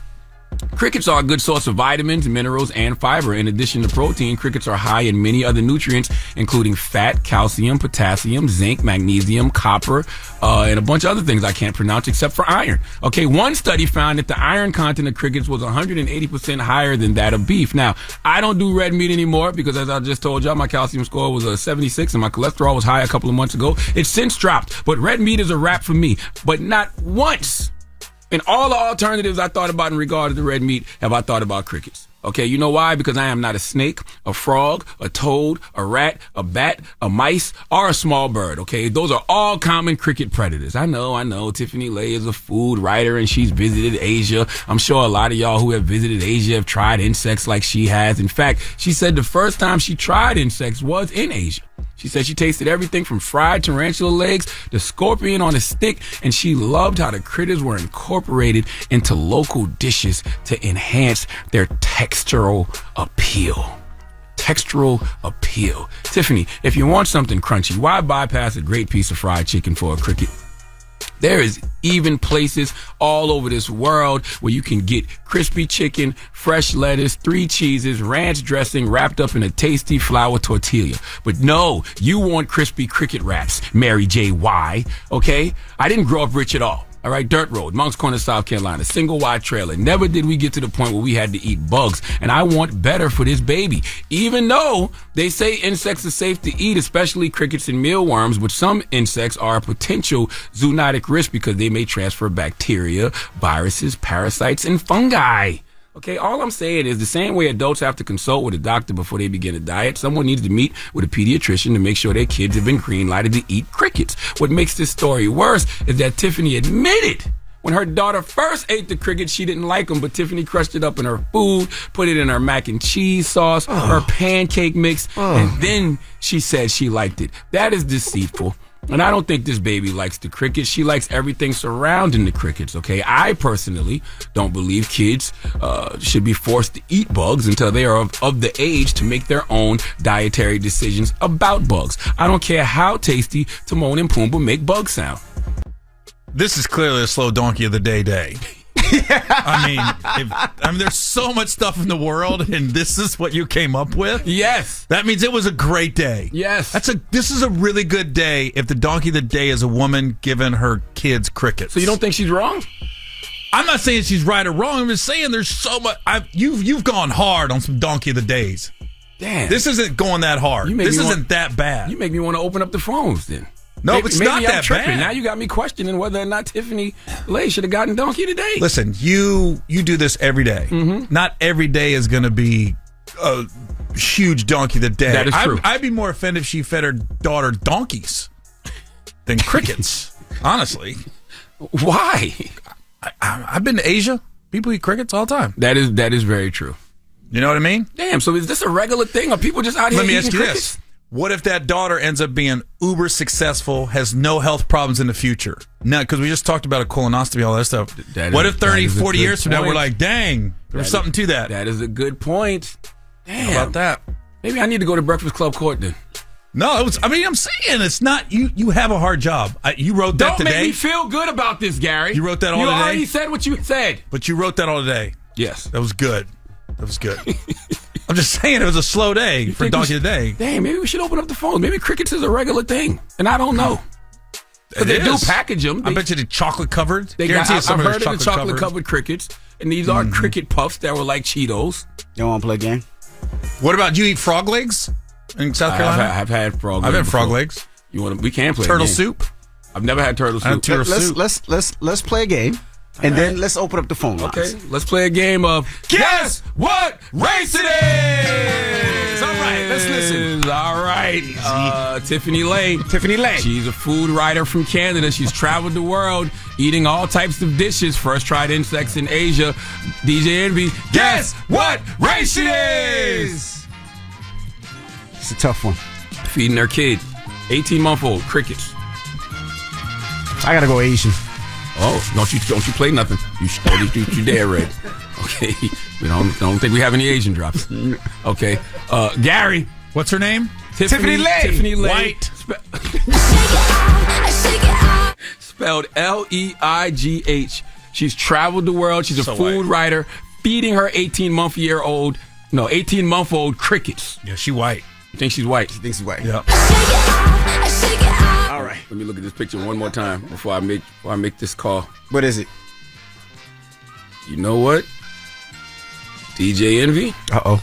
crickets are a good source of vitamins, minerals, and fiber. In addition to protein, crickets are high in many other nutrients, including fat, calcium, potassium, zinc, magnesium, copper, and a bunch of other things I can't pronounce except for iron. Okay, one study found that the iron content of crickets was 180% higher than that of beef. Now, I don't do red meat anymore because, as I just told y'all, my calcium score was a 76 and my cholesterol was high a couple of months ago. It's since dropped, but red meat is a wrap for me. But not once in all the alternatives I thought about in regard to the red meat have I thought about crickets. Okay, you know why? Because I am not a snake, a frog, a toad, a rat, a bat, a mice, or a small bird, okay? Those are all common cricket predators. I know. Tiffany Lay is a food writer and she's visited Asia. I'm sure a lot of y'all who have visited Asia have tried insects like she has. In fact, she said the first time she tried insects was in Asia. She said she tasted everything from fried tarantula legs to scorpion on a stick, and she loved how the critters were incorporated into local dishes to enhance their textural appeal. Textural appeal. Tiffany, if you want something crunchy, why bypass a great piece of fried chicken for a cricket? There is even places all over this world where you can get crispy chicken, fresh lettuce, 3 cheeses, ranch dressing wrapped up in a tasty flour tortilla. But no, you want crispy cricket wraps, Mary J. Y. Okay? I didn't grow up rich at all. All right, dirt road, Moncks Corner, South Carolina, single wide trailer. Never did we get to the point where we had to eat bugs, and I want better for this baby. Even though they say insects are safe to eat, especially crickets and mealworms, but some insects are a potential zoonotic risk because they may transfer bacteria, viruses, parasites, and fungi. Okay, all I'm saying is the same way adults have to consult with a doctor before they begin a diet, someone needs to meet with a pediatrician to make sure their kids have been green lighted to eat crickets. What makes this story worse is that Tiffany admitted when her daughter first ate the crickets, she didn't like them, but Tiffany crushed it up in her food, put it in her mac and cheese sauce, her pancake mix, and then she said she liked it. That is deceitful. And I don't think this baby likes the crickets. She likes everything surrounding the crickets, okay? I personally don't believe kids should be forced to eat bugs until they are of the age to make their own dietary decisions about bugs. I don't care how tasty Timon and Pumbaa make bug sound. This is clearly a slow donkey of the day. I mean, there's so much stuff in the world, and this is what you came up with? Yes. That means it was a great day. Yes. This is a really good day if the donkey of the day is a woman giving her kids crickets. So you don't think she's wrong? I'm not saying she's right or wrong. I'm just saying there's so much. You've gone hard on some donkey of the days. Damn. This isn't going that hard. This isn't that bad. You make me want to open up the phones then. No, it's not that bad. Now you got me questioning whether or not Tiffany Lay should have gotten donkey today. Listen, you do this every day. Mm-hmm. Not every day is going to be a huge donkey of the day. That is true. I'd be more offended if she fed her daughter donkeys than crickets, honestly. Why? I've been to Asia. People eat crickets all the time. That is very true. You know what I mean? Damn, so is this a regular thing? Are people just out here eating crickets? Let me ask you this. What if that daughter ends up being uber successful, has no health problems in the future? No, because we just talked about a colonoscopy, all that stuff. What if 30, 40 years from now, we're like, dang, there's something to that. That is a good point. Damn. How about that? Maybe I need to go to Breakfast Club Court then. No, it was. I mean, I'm saying it's not. You have a hard job. You wrote that today. Don't make me feel good about this, Gary. You wrote that all today. You already said what you said. But you wrote that all today. Yes, that was good. That was good. I'm just saying it was a slow day for Donkey of the Day. Dang, maybe we should open up the phone. Maybe crickets is a regular thing, and I don't know. They do package them. I bet you the chocolate covered. I've heard of the chocolate covered crickets, and these are cricket puffs that were like Cheetos. You want to play a game? What about you? Eat frog legs in South Carolina? I've had frog legs. I've had frog legs. You want? We can play turtle a game. soup. I've never had turtle soup. Let's play a game. And then let's open up the phone lines. Okay, let's play a game of Guess What Race It Is! All right, let's listen. All right, Tiffany Lane. Tiffany Lane. She's a food writer from Canada. She's traveled the world eating all types of dishes. First tried insects in Asia. DJ Envy, guess what race it is? It's a tough one. Feeding their kid. 18-month-old crickets. I gotta go Asian. Oh, don't you play nothing. You dare, Red. Okay. We don't think we have any Asian drops. Okay. Gary. What's her name? Tiffany Lane. Tiffany Lane. White. Spelled Leigh. She's traveled the world. She's a food writer, feeding her 18-month-old crickets. Yeah, she white. You think she's white? She thinks she's white. Yeah. All right. Let me look at this picture one more time before I make this call. What is it? You know what? DJ Envy? Uh-oh.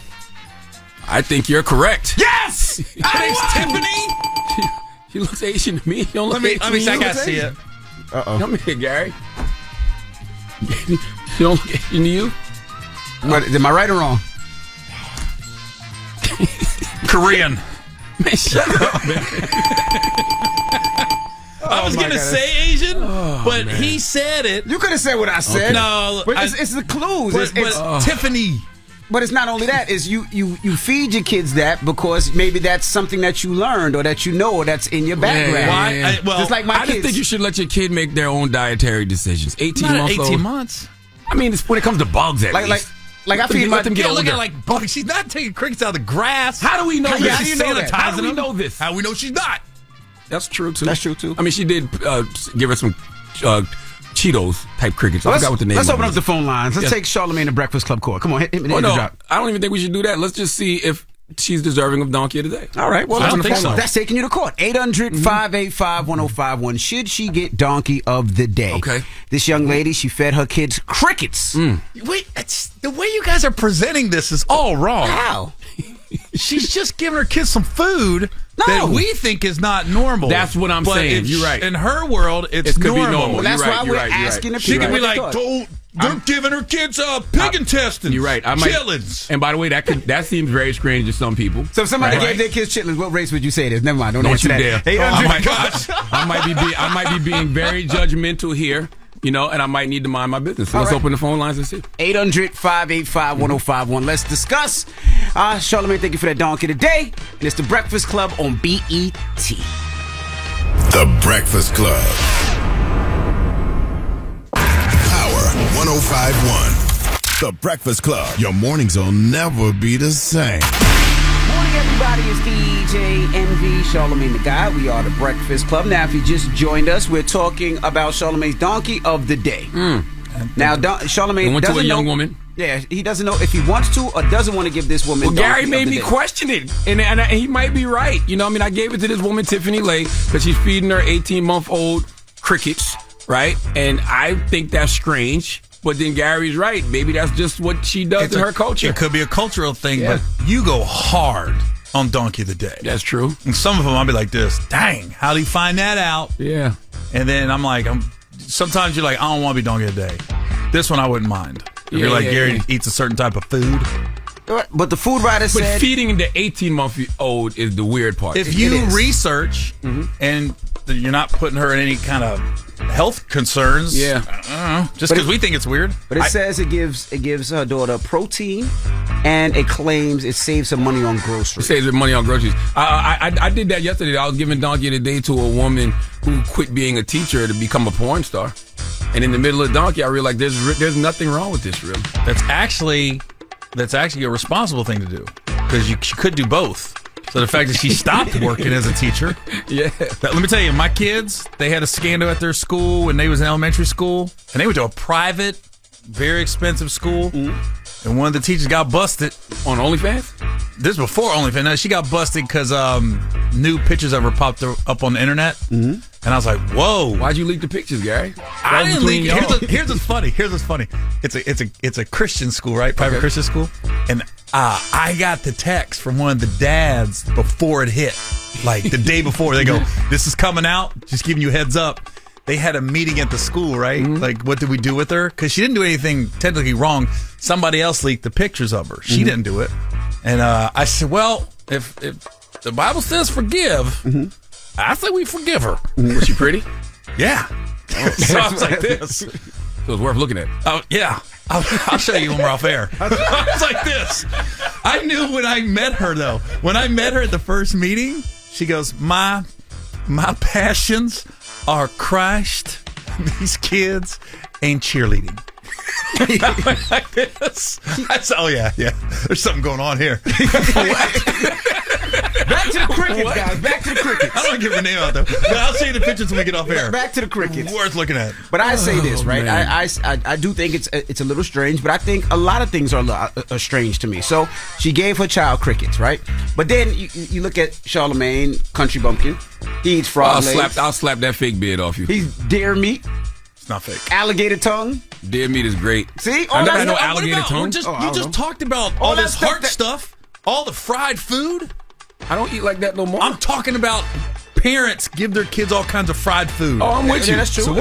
I think you're correct. Yes! Thanks, Tiffany! She looks Asian to me. You don't look Asian. Let me I gotta see it. Uh-oh. Come here, Gary. You don't look Asian to you? What, am I right or wrong? Korean. Man, shut up, man. I was going to say Asian, but man. He said it. You could have said what I said. Okay. No. But it's the clues. But Tiffany. But it's not only that. Is you feed your kids that because maybe that's something that you learned or that you know or that's in your background. Why? Just like my kids. I just think you should let your kid make their own dietary decisions. 18 months old. 18 months. I mean, it's when it comes to bugs, at least. Like I feed my them get look at like bugs. She's not taking crickets out of the grass. How do we know this? How do you know that? How do we know this? How do we know she's not? That's true too. That's true too. I mean, she did give us some Cheetos type crickets. I forgot what the name. Let's open up the phone lines. Let's take Charlamagne to Breakfast Club court. Come on, hit the drop. I don't even think we should do that. Let's just see if she's deserving of Donkey of the Day. All right. Well, I don't think so. That's taking you to court. 800-585-1051. Should she get Donkey of the Day? Okay. This young lady, she fed her kids crickets. Wait, the way you guys are presenting this is all wrong. How? She's just giving her kids some food that we think is not normal. That's what I'm saying. You're right. In her world, it could be normal. Well, that's why we're asking the people. She could be like, they're giving her kids pig intestines. You're right. Chitlins. And by the way, that seems very strange to some people. So if somebody gave their kids chitlins, what race would you say it is? Never mind. Don't answer that. Dare. Oh my gosh. I might be being very judgmental here. And I might need to mind my business. So let's open the phone lines and see. 800-585-1051. Let's discuss. Charlamagne, thank you for that Donkey today. And it's The Breakfast Club on BET. The Breakfast Club. Power 105.1. The Breakfast Club. Your mornings will never be the same. Morning, everybody. It's DJ Envy, Charlamagne the Guy. We are The Breakfast Club. Now, if you just joined us, we're talking about Charlamagne's Donkey of the Day. Now, Charlamagne went doesn't to a young know, woman. Yeah, he doesn't know if he wants to or doesn't want to give this woman. Well, Donkey Gary made me question it, and he might be right. I gave it to this woman, Tiffany Lane, because she's feeding her 18-month-old crickets, right? And I think that's strange. But then Gary's right. Maybe that's just what she does in her culture. It could be a cultural thing, but you go hard on Donkey of the Day. That's true. And some of them I'll be like this, dang, how do you find that out? Yeah. And then I'm like, sometimes you're like, I don't want to be Donkey of the Day. This one I wouldn't mind. If you're like, Gary eats a certain type of food. But the food writer said... But feeding the 18-month-old is the weird part. If you research and you're not putting her in any kind of health concerns, just because we think it's weird. But it says it gives her daughter protein, and it claims it saves her money on groceries. It saves her money on groceries. I did that yesterday. I was giving Donkey of the Day to a woman who quit being a teacher to become a porn star. And in the middle of Donkey, I realized there's nothing wrong with this, really. That's actually a responsible thing to do, because you could do both. So the fact that she stopped working as a teacher. Yeah. Let me tell you, my kids, they had a scandal at their school when they was in elementary school, and they went to a private, very expensive school, and one of the teachers got busted. On OnlyFans? This was before OnlyFans. No, she got busted because new pictures of her popped up on the internet, and I was like, "Whoa!" Why'd you leak the pictures, Gary? I didn't leak. Here's what's funny. It's a Christian school, right? Private Christian school, and I got the text from one of the dads before it hit, like the day before. They go, "This is coming out. Just giving you a heads up." They had a meeting at the school, right? Like, what did we do with her? Because she didn't do anything technically wrong. Somebody else leaked the pictures of her. She didn't do it. And I said, well, if the Bible says forgive, I say we forgive her. Was she pretty? Yeah. So I was like this. So it's worth looking at. Yeah. I'll show you when we're off air. I was like this. I knew when I met her, though. When I met her at the first meeting, she goes, my passions are Christ. These kids ain't cheerleading. I went like this. I said, oh, yeah. There's something going on here. Back to the crickets, guys. Back to the crickets. I don't give her name out, though. But I'll show you the pictures when we get off air. Back to the crickets. Worth looking at. But I say this, right? I do think it's a little strange, but I think a lot of things are strange to me. So she gave her child crickets, right? But then you look at Charlamagne, country bumpkin. He eats frog legs. I'll slap that fake beard off you. He's deer meat. It's not fake. Alligator tongue. Deer meat is great. See? I never had no alligator tongue. You just talked about all this heart stuff, all the fried food. I don't eat like that no more. I'm talking about parents give their kids all kinds of fried food. Oh, I'm with you. That's true. So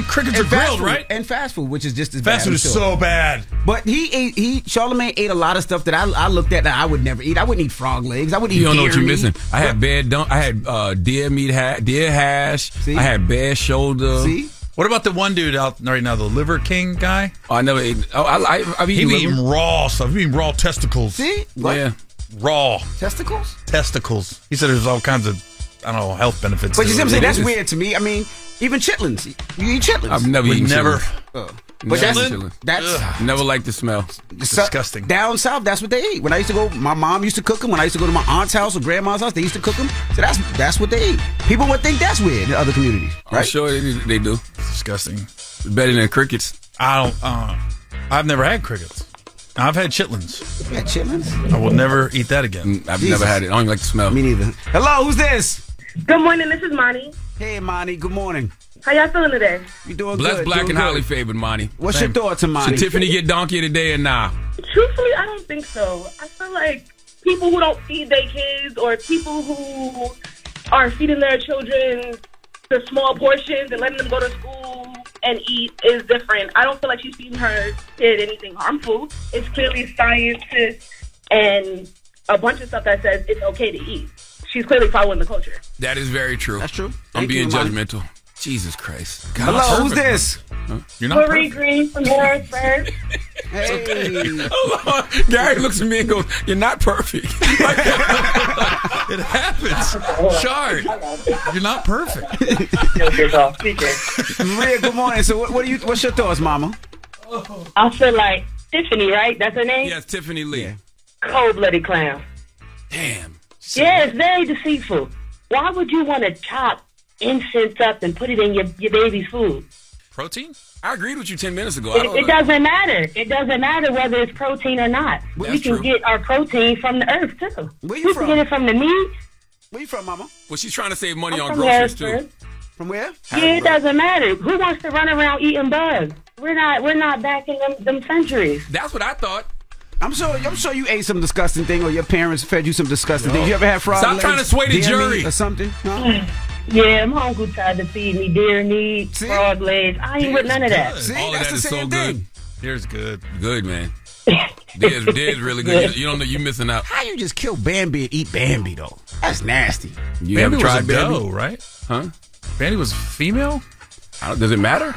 crickets are grilled, right? And fast food, which is just as bad. Fast food is so bad. But Charlamagne ate a lot of stuff that I looked at that I would never eat. I wouldn't eat frog legs. I wouldn't eat deer meat. You don't know what you're missing. I had deer meat, deer hash. See? I had bear shoulder. See? What about the one dude out right now, the Liver King guy? Oh, I never ate. Oh, I've eaten raw stuff. I've eaten raw testicles. See? What? Yeah. Raw. Testicles? Testicles. He said there's all kinds of, I don't know, health benefits. But you see what I'm saying? That's weird to me. I mean, even chitlins. You eat chitlins. I've never eaten chitlins. But that's never liked the smell. Disgusting. Down south, that's what they eat. When I used to go, my mom used to cook them. When I used to go to my aunt's house or grandma's house, they used to cook them. So that's what they eat. People would think that's weird in other communities, right? I'm sure they do. It's disgusting. It's better than crickets. I've never had crickets. I've had chitlins. You had chitlins? I will never eat that again. I've never had it. I don't even like the smell. Me neither. Hello, who's this? Good morning, this is Monty. Hey, Monty, good morning. How y'all feeling today? You doing Blessed, good. black, doing and good. highly favored, Monty. What's your thoughts on Monty? Should Tiffany get donkey today or nah? Truthfully, I don't think so. I feel like people who don't feed their kids or people who are feeding their children the small portions and letting them go to school and eat is different. I don't feel like she's feeding her kid anything harmful. It's clearly scientists and a bunch of stuff that says it's okay to eat. She's clearly following the culture. That is very true. That's true. I'm being judgmental. Jesus Christ. God, hello, who's this? Huh? You're not Marie Green from Harrisburg. Hey. Hold on. Gary looks at me and goes, you're not perfect. It happens. Shard, you're not perfect. Maria, good morning. So what's your thoughts, Mama? I feel like Tiffany, right? That's her name? Yes, Tiffany Lee. Yeah. Cold-blooded clown. Damn. Yeah, it's very deceitful. Why would you want to chop incense up and put it in your baby's food? Protein? I agreed with you 10 minutes ago. It doesn't matter. It doesn't matter whether it's protein or not. That's we can true. get our protein from the earth, too. Where you we from? can get it from the meat. Where you from, Mama? Well, she's trying to save money I'm on from groceries, too. Harrisburg. From where? Yeah, it doesn't matter. Who wants to run around eating bugs? We're not back in them centuries. That's what I thought. I'm sure you ate some disgusting thing, or your parents fed you some disgusting thing. You ever had frog Stop legs, trying to sway the deer jury. meat or something? No? Yeah, my uncle tried to feed me deer meat, frog legs. I ain't with none of that. See, All of that's that the is so same good. thing. Deer's good. Good, man. Deer's really good. You don't know you're missing out. How you just kill Bambi and eat Bambi, though? That's nasty. You Bambi ever was tried a Bambi? doe, right? Huh? Bambi was female? Does it matter?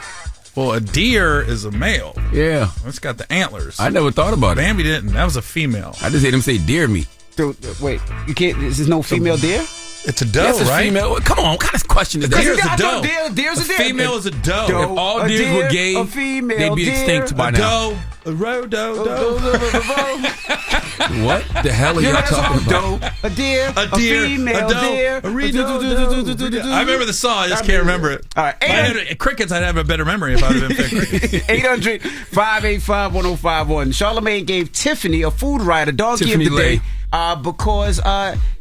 Well, a deer is a male. Yeah. It's got the antlers. I never thought about it. Bambi didn't. That was a female. I just heard him say deer meat. Dude, wait, you can't. There's no female deer. It's a doe, Yes, it's right? female. Come on, what kind of question is that? Deer's a doe. Deer's a deer. Female is a doe. If all deers were gay, a female they'd be deer, extinct by A now. doe. A roe doe. What the hell are y'all talking about? A deer, a female deer, I remember the song. I just can't remember it. All right, if I had crickets, I'd have a better memory if I would have been crickets. 800-585-1051. Charlamagne gave Tiffany, a food writer, donkey Tiffany of the day, because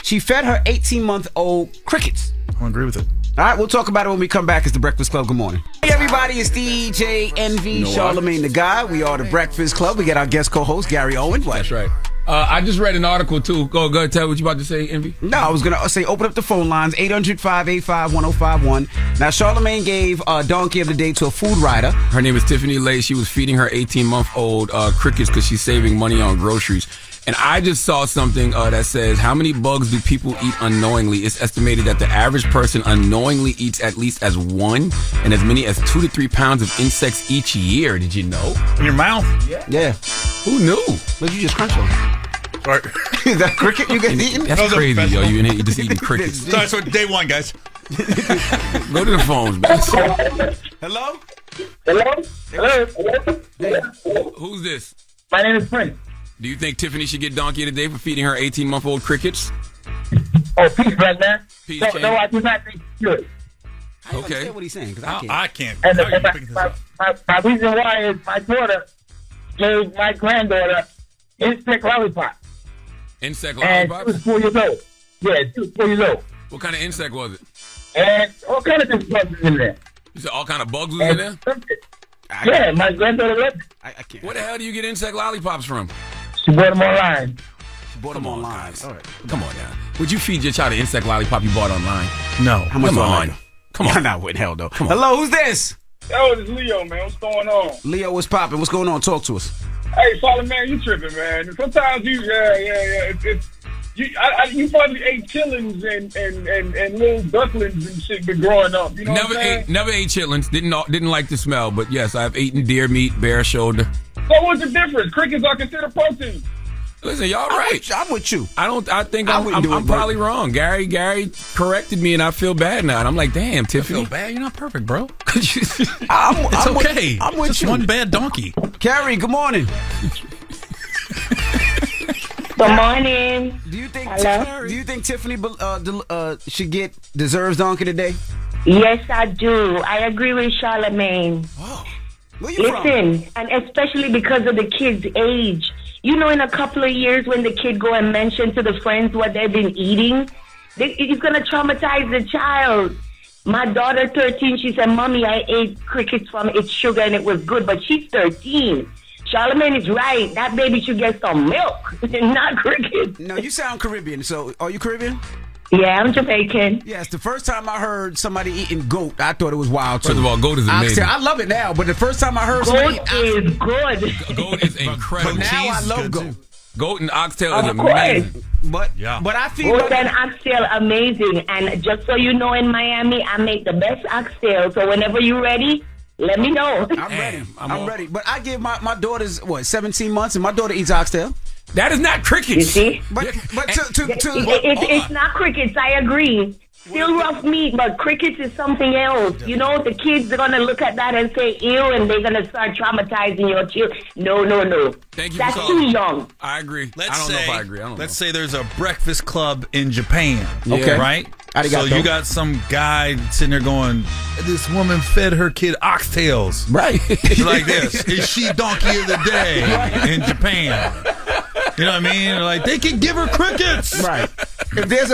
she fed her 18-month-old crickets. I agree with it. All right, we'll talk about it when we come back. It's the Breakfast Club. Good morning. Hey, everybody. It's DJ Envy, Charlamagne the Guy. We are the Breakfast Club. We got our guest co-host, Gary Owens. What? That's right. I just read an article, too. Go ahead, tell what you about to say, Envy. No, I was going to say open up the phone lines, 800-585-1051. Now, Charlamagne gave Donkey of the Day to a food writer. Her name is Tiffany Lay. She was feeding her 18-month-old crickets because she's saving money on groceries. And I just saw something that says, how many bugs do people eat unknowingly? It's estimated that the average person unknowingly eats at least as 1 and as many as 2 to 3 pounds of insects each year. Did you know? In your mouth? Yeah. Who knew? Look, you just crunch them. Sorry. Is that cricket you get eaten? That's crazy, yo. You just eating crickets. Sorry, so day one, guys. Go to the phones, man. Hello? Hello? Hello? Who's this? My name is Prince. Do you think Tiffany should get Donkey of the Day for feeding her 18-month-old crickets? Oh, peace, brother. Peace, no, I do not think you should. I don't understand what he's saying, because I can't. And my reason why is my daughter gave my granddaughter insect lollipop. Insect And lollipop? she was 4 years old. Yeah, she was 4 years old. What kind of insect was it? And all kind of different bugs was in there. You said all kind of bugs was in there? Yeah, my granddaughter loved it. I can't. Where the hell do you get insect lollipops from? She bought them online. Bought them online. All right. Come on now. Would you feed your child an insect lollipop you bought online? No. How much Come on. Come on. Not with hell, though. Hello, who's this? Yo, it's Leo, man. What's going on? Leo, what's popping? What's going on? Talk to us. Hey, Charlamagne, you tripping, man. Sometimes you, you probably ate chillings and little ducklings and shit been growing up. You know Never ate chitlins. Didn't like the smell, but yes, I've eaten deer meat, bear shoulder. So what's the difference? Crickets are considered protein. Listen, y'all right. I'm with you. I think I'm probably wrong. Gary corrected me, and I feel bad now. And I'm like, damn, Tiffany. I feel bad. You're not perfect, bro. It's okay. I'm with Just you. one bad donkey. Carrie, good morning. Good morning. Do you think Hello? Do you think Tiffany should deserves Donkey today? Yes, I do. I agree with Charlamagne. Wow. Where you Listen, and especially because of the kid's age. You know, in a couple of years when the kid go and mention to the friends what they've been eating, it's going to traumatize the child. My daughter, 13, she said, Mommy, I ate crickets from its sugar and it was good, but she's 13. Charlamagne is right. That baby should get some milk, not crickets. No, you sound Caribbean. So, are you Caribbean? Yeah, I'm Jamaican. Yes, the first time I heard somebody eating goat, I thought it was wild too. First of all, goat is amazing. I love it now, but the first time I heard goat is good. Goat is incredible. But now I love goat. Goat and oxtail is amazing. But I feel goat and oxtail amazing. And just so you know, in Miami, I make the best oxtail. So whenever you're ready, let me know. I'm ready. I'm ready. But I give my daughter's 17 months, and my daughter eats oxtail. That is not crickets. You see? But it's not crickets. I agree. Still rough meat, but crickets is something else. You know, the kids are going to look at that and say, ew, and they're going to start traumatizing your children. No. Thank you. That's too young. I agree. I don't know if I agree. Let's say there's a breakfast club in Japan. Okay. Right? So you got some guy sitting there going, this woman fed her kid oxtails. Right. Like this. Is she donkey of the day in Japan? You know what I mean? Like, they can give her crickets. Right. If there's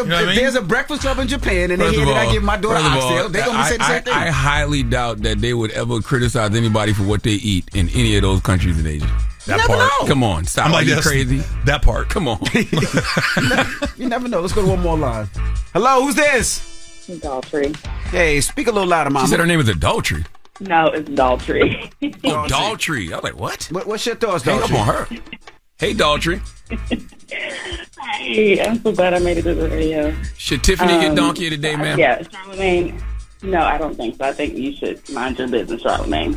a breakfast club in Japan and they hear that I give my daughter oxtail, they're going to say the same thing. I highly doubt that they would ever criticize anybody for what they eat in any of those countries in Asia. That part. Come on. Stop. I'm like, you crazy? That part. Come on. You never know. Let's go to one more line. Hello, who's this? Daltrey. Hey, speak a little louder, Mama. She said her name is Adultery. No, it's Daltrey. Oh, Daltrey. I was like, what? What's your thoughts, Hang Daltrey? up on her. Hey, Daltrey. Hey, I'm so glad I made it to the radio. Should Tiffany get donkey of the day, ma'am? Yeah, Charlamagne. No, I don't think so. I think you should mind your business, Charlamagne.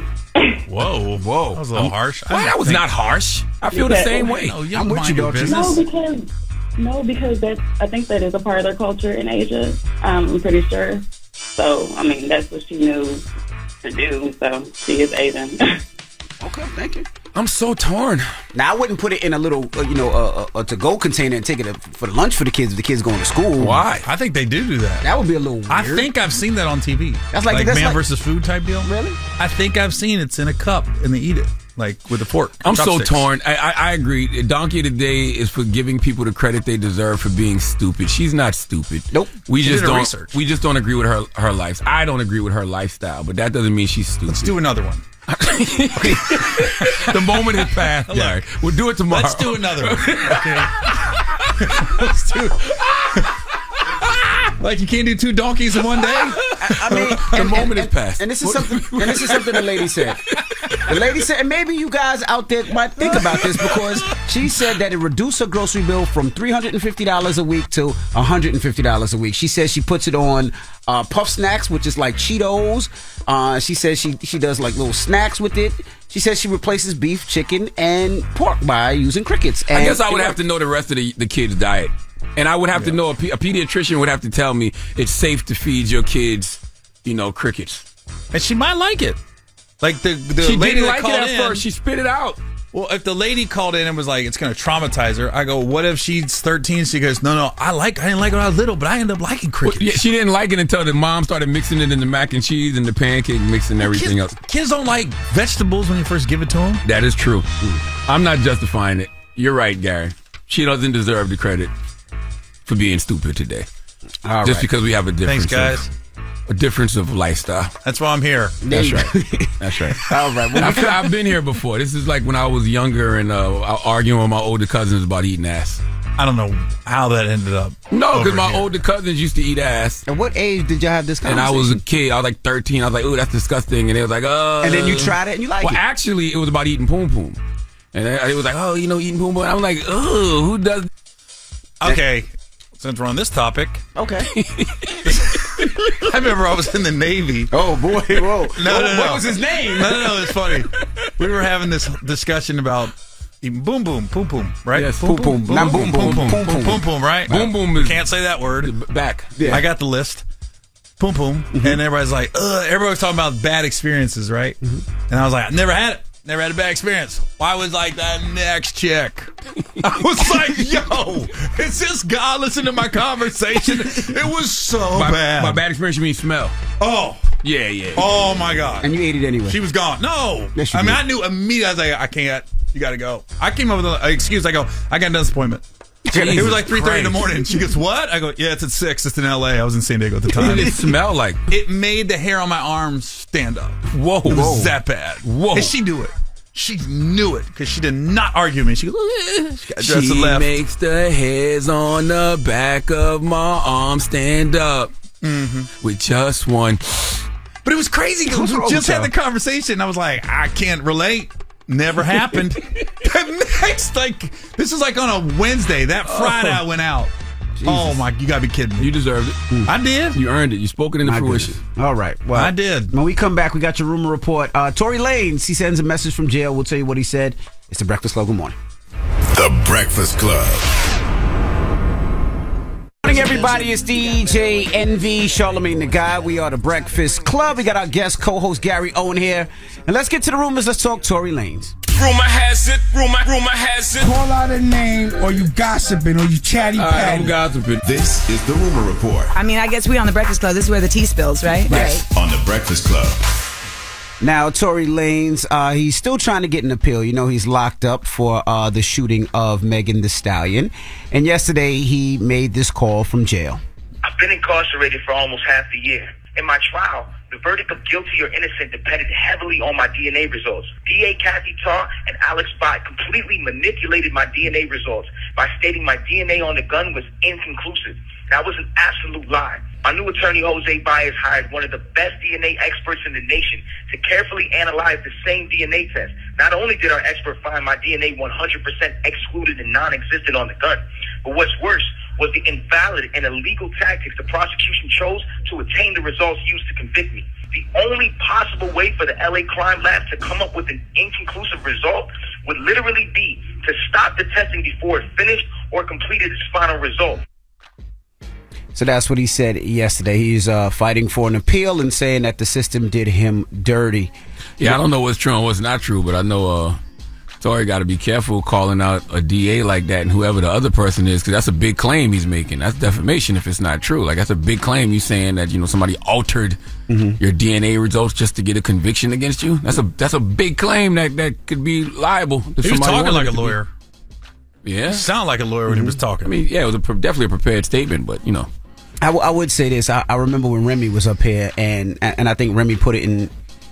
Whoa. That was a little harsh. That was not harsh. I feel the same way. No, I'm with you, Daltrey. No, because I think that is a part of their culture in Asia. I'm pretty sure. So, I mean, that's what she knew to do. So, she is Asian. Okay, thank you. I'm so torn. Now, I wouldn't put it in a little, a to-go container and take it for lunch for the kids if the kids going to school. Why? I think they do that. That would be a little weird. I think I've seen that on TV. That's like man versus food type deal. Really? I think I've seen it's in a cup and they eat it, like with a fork. I'm chopsticks. so torn. I agree. Donkey of the Day is for giving people the credit they deserve for being stupid. She's not stupid. Nope. We just don't agree with her life. I don't agree with her lifestyle, but that doesn't mean she's stupid. Let's do another one. The moment has passed. Gary. We'll do it tomorrow. Let's do another one. Okay. Let's do it. Like you can't do 2 donkeys in one day. I mean, the moment has passed. And this is something. And this is something the lady said. The lady said, and maybe you guys out there might think about this, because she said that it reduced her grocery bill from $350 a week to $150 a week. She says she puts it on puff snacks, which is like Cheetos. She says she does like little snacks with it. She says she replaces beef, chicken, and pork by using crickets. And I guess I would have to know the rest of the kids' diet. And I would have to know, a pediatrician would have to tell me it's safe to feed your kids, crickets. And she might like it. Like the she lady didn't that like it called at first. She spit it out. Well, if the lady called in and was like, it's going to traumatize her, I go, what if she's 13? She goes, no, I didn't like it when I was little, but I ended up liking crickets. Well, yeah, she didn't like it until the mom started mixing it in the mac and cheese and the pancake mix and everything else. Kids don't like vegetables when you first give it to them. That is true. I'm not justifying it. You're right, Gary. She doesn't deserve the credit for being stupid today. All Just right. because we have a difference. Thanks, guys. A difference of lifestyle. That's why I'm here. That's right. That's right. All right. Well, I've been here before. This is like when I was younger and arguing with my older cousins about eating ass. I don't know how that ended up. No, because my older cousins used to eat ass. At what age did y'all have this conversation? And I was a kid. I was like 13. I was like, ooh, that's disgusting. And they was like, And then you tried it and you liked it. Well, actually, it was about eating poom poom. And it was like, oh, eating poom poom. I'm like, oh, who does? Okay. Since we're on this topic. Okay. I remember I was in the Navy. Oh, boy. Whoa. No. What was his name? No, it's funny. We were having this discussion about eating boom, boom, right? Yes, boom, boom. Not boom, boom, right? Boom, boom is can't say that word. Back. Yeah. I got the list. Boom, boom. And everybody's like, ugh. Everybody was talking about bad experiences, right? And I was like, I never had it. Never had a bad experience. Why was like that next chick? I was like, yo, is this guy listening to my conversation? It was so bad. By bad experience, you mean smell? Oh. Yeah. Oh, my God. And you ate it anyway. She was gone. No. Yes, you I mean, did. I knew immediately. I was like, I can't. You got to go. I came up with an excuse. I go, I got a dentist appointment. It was like 3:30 in the morning. She goes, what? I go, yeah, it's at 6. It's in L.A. I was in San Diego at the time. What did it smell like? It made the hair on my arms stand up. Whoa. It was that bad. Whoa. And she knew it. She knew it because she did not argue with me. She goes, she got dressed She and left. makes the hairs on the back of my arm stand up with just one. But it was crazy because we just had the conversation. I was like, I can't relate. Never happened. The next, this is like on a Wednesday. That Friday I went out. Jesus. Oh my! You gotta be kidding me. You deserved it. I did. You earned it. You spoke it into fruition. All right. Well, I did. When we come back, we got your rumor report. Tory Lanez, he sends a message from jail. We'll tell you what he said. It's the Breakfast Club. Good morning. The Breakfast Club. Good morning, everybody. It's DJ NV, Charlamagne the Guy. We are the Breakfast Club. We got our guest co-host Gary Owen here. And let's get to the rumors. Let's talk Tory Lanez. Rumor has it. Call out a name, or you gossiping, or you chatty patty. I'm gossiping. This is the Rumor Report. I mean, I guess we on the Breakfast Club. This is where the tea spills, right? Right. On the Breakfast Club. Now, Tory Lanez, he's still trying to get an appeal. You know, he's locked up for the shooting of Megan Thee Stallion. And yesterday, he made this call from jail. I've been incarcerated for almost half the year. In my trial, the verdict of guilty or innocent depended heavily on my DNA results. DA Kathy Tarr and Alex Bott completely manipulated my DNA results by stating my DNA on the gun was inconclusive. That was an absolute lie. My new attorney, Jose Baez, hired one of the best DNA experts in the nation to carefully analyze the same DNA test. Not only did our expert find my DNA 100% excluded and non-existent on the gun, but what's worse was the invalid and illegal tactics the prosecution chose to attain the results used to convict me. The only possible way for the LA Crime Lab to come up with an inconclusive result would literally be to stop the testing before it finished or completed its final result. So that's what he said yesterday. He's fighting for an appeal and saying that the system did him dirty. Yeah, I don't know what's true and what's not true, but I know Tory got to be careful calling out a DA like that and whoever the other person is, because that's a big claim he's making. That's defamation if it's not true. Like, that's a big claim. You saying that, you know, somebody altered your DNA results just to get a conviction against you. That's a big claim that could be liable. He was talking like a lawyer. Yeah, he sounded like a lawyer when he was talking. I mean, yeah, it was definitely a prepared statement, but you know. I would say this. I remember when Remy was up here, and I think Remy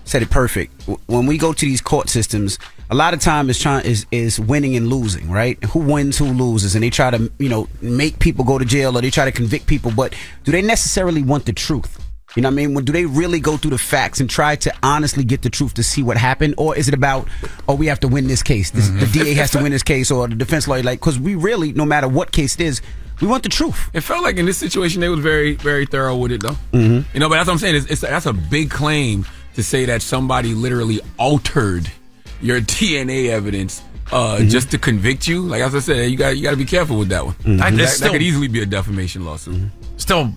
said it perfect. When we go to these court systems, a lot of time is winning and losing, right? Who wins, who loses, and they try to, you know, make people go to jail, or they try to convict people. But do they necessarily want the truth? You know what I mean? Do they really go through the facts and try to honestly get the truth to see what happened? Or is it about, oh, we have to win this case. The DA has to win this case, or the defense lawyer, like, because we really, no matter what case it is, we want the truth. It felt like in this situation they was very, very thorough with it, though. You know, but that's what I'm saying. That's a big claim to say that somebody literally altered your DNA evidence just to convict you. Like, as I said, you got to be careful with that one. That could easily be a defamation lawsuit. Still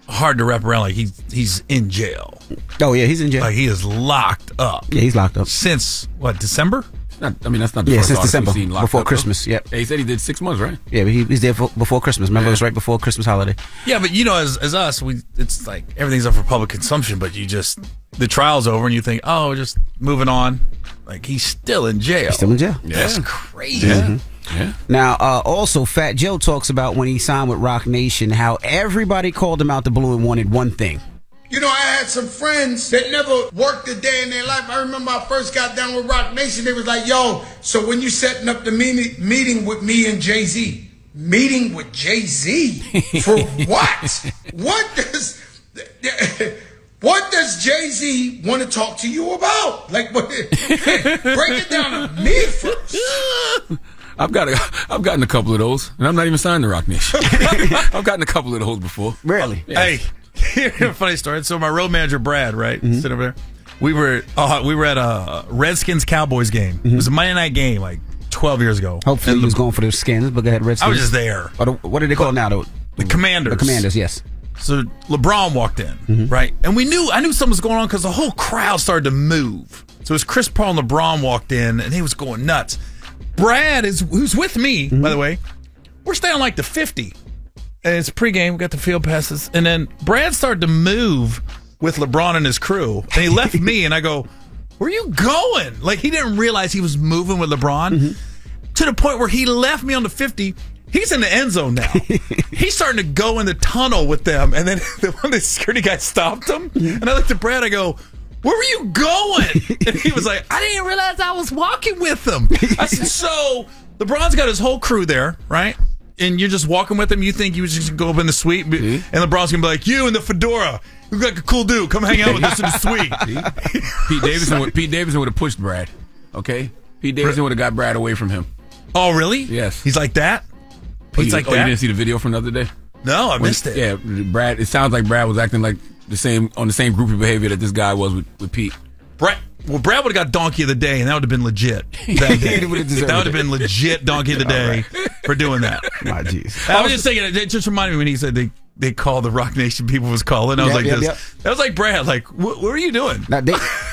hard to wrap around. Like, he's in jail. Oh yeah, he's in jail. Like, he is locked up. Yeah, he's locked up since what, December? I mean, that's not the first since December, we've seen locked before up, Christmas. Though. Yep. Yeah, he said he did 6 months, right? Yeah, but he's there before Christmas. Remember, it was right before Christmas holiday. Yeah, but you know, as us, it's like everything's up for public consumption. But the trial's over, and you think, oh, just moving on. Like, he's still in jail. He's still in jail. Yeah. That's crazy. Yeah. Now, also, Fat Joe talks about when he signed with Rock Nation, how everybody called him out the blue and wanted one thing. You know, I had some friends that never worked a day in their life. I remember I first got down with Rock Nation. They was like, yo, so when you setting up the meeting with me and Jay-Z? Meeting with Jay-Z? For what? What does Jay-Z want to talk to you about? Like, break it down to me first. I've gotten a couple of those, and I'm not even signed to Rock Nation. I've gotten a couple of those before. Really? Hey. Funny story. So my road manager Brad, right, sitting over there. We were at a Redskins Cowboys game. It was a Monday night game, like 12 years ago. Hopefully, he was going for the Skins, but go ahead, Redskins. I was just there. What are they called now? The Commanders. The Commanders, yes. So LeBron walked in, right, and I knew something was going on because the whole crowd started to move. So as Chris Paul and LeBron walked in, and he was going nuts. Brad who's with me, by the way. We're staying like the 50. And it's pregame, we got the field passes. And then Brad started to move with LeBron and his crew. And he left me, and I go, where are you going? Like, he didn't realize he was moving with LeBron to the point where he left me on the 50. He's in the end zone now. He's starting to go in the tunnel with them. And then the security guy stopped him. And I looked at Brad, I go, where were you going? And he was like, I didn't realize I was walking with them. I said, so LeBron's got his whole crew there, right? And you're just walking with him. You think you just go up in the suite, and LeBron's gonna be like, "You in the fedora, you look like a cool dude. Come hang out with us in the suite." Pete Davidson would have pushed Brad. Okay, Pete Davidson would have got Brad away from him. Oh, really? Yes. He's like that. He's like that. You didn't see the video from the other day? No, I missed it. Yeah, Brad. It sounds like Brad was acting like the same groupie behavior that this guy was with Pete. Brad would have got Donkey of the Day, and that would have been legit. That would have been legit Donkey of the Day for doing that. My jeez. I was just thinking, it just reminded me when he said they called the Rock Nation people was calling. I was that was like Brad. Like, what are you doing? Now, they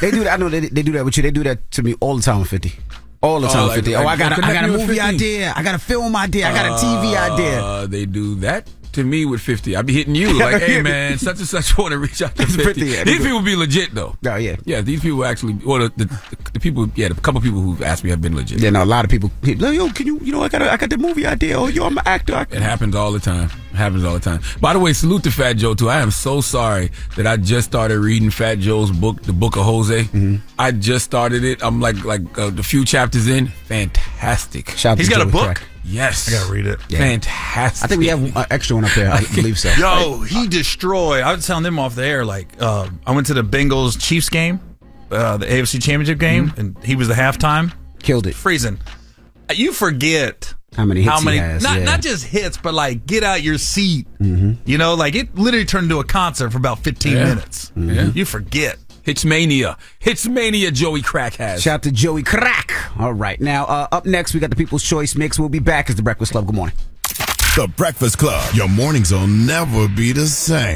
do that. I know they do that with you. They do that to me all the time with 50. All the time with 50. I got a movie idea. I got a film idea. I got a TV idea. They do that to me with 50. I'd be hitting you like, hey man, such and such want to reach out to 50. These people be legit though. Oh yeah. Yeah, these people actually, or the people, the couple people who've asked me have been legit. Yeah, no, a lot of people, yo, can you, I got the movie idea. Oh, yo, I'm an actor. It happens all the time. By the way, salute to Fat Joe too. I am so sorry that I just started reading Fat Joe's book, The Book of Jose. I just started it. I'm like a few chapters in. Fantastic. He's got a book? Yes. I gotta read it. Yeah. Fantastic. I think we have an extra one up there. I believe so. Yo, he destroyed. I was telling them off the air, like, I went to the Bengals Chiefs game, the AFC Championship game, and he was the halftime. Killed it. Freezing. You forget how many hits he has. Not just hits, but like get out your seat. You know, like it literally turned into a concert for about 15 minutes. You forget. Hitsmania, Joey Crack has. Shout out to Joey Crack. All right. Now, up next, we got the People's Choice Mix. We'll be back as The Breakfast Club. Good morning. The Breakfast Club. Your mornings will never be the same.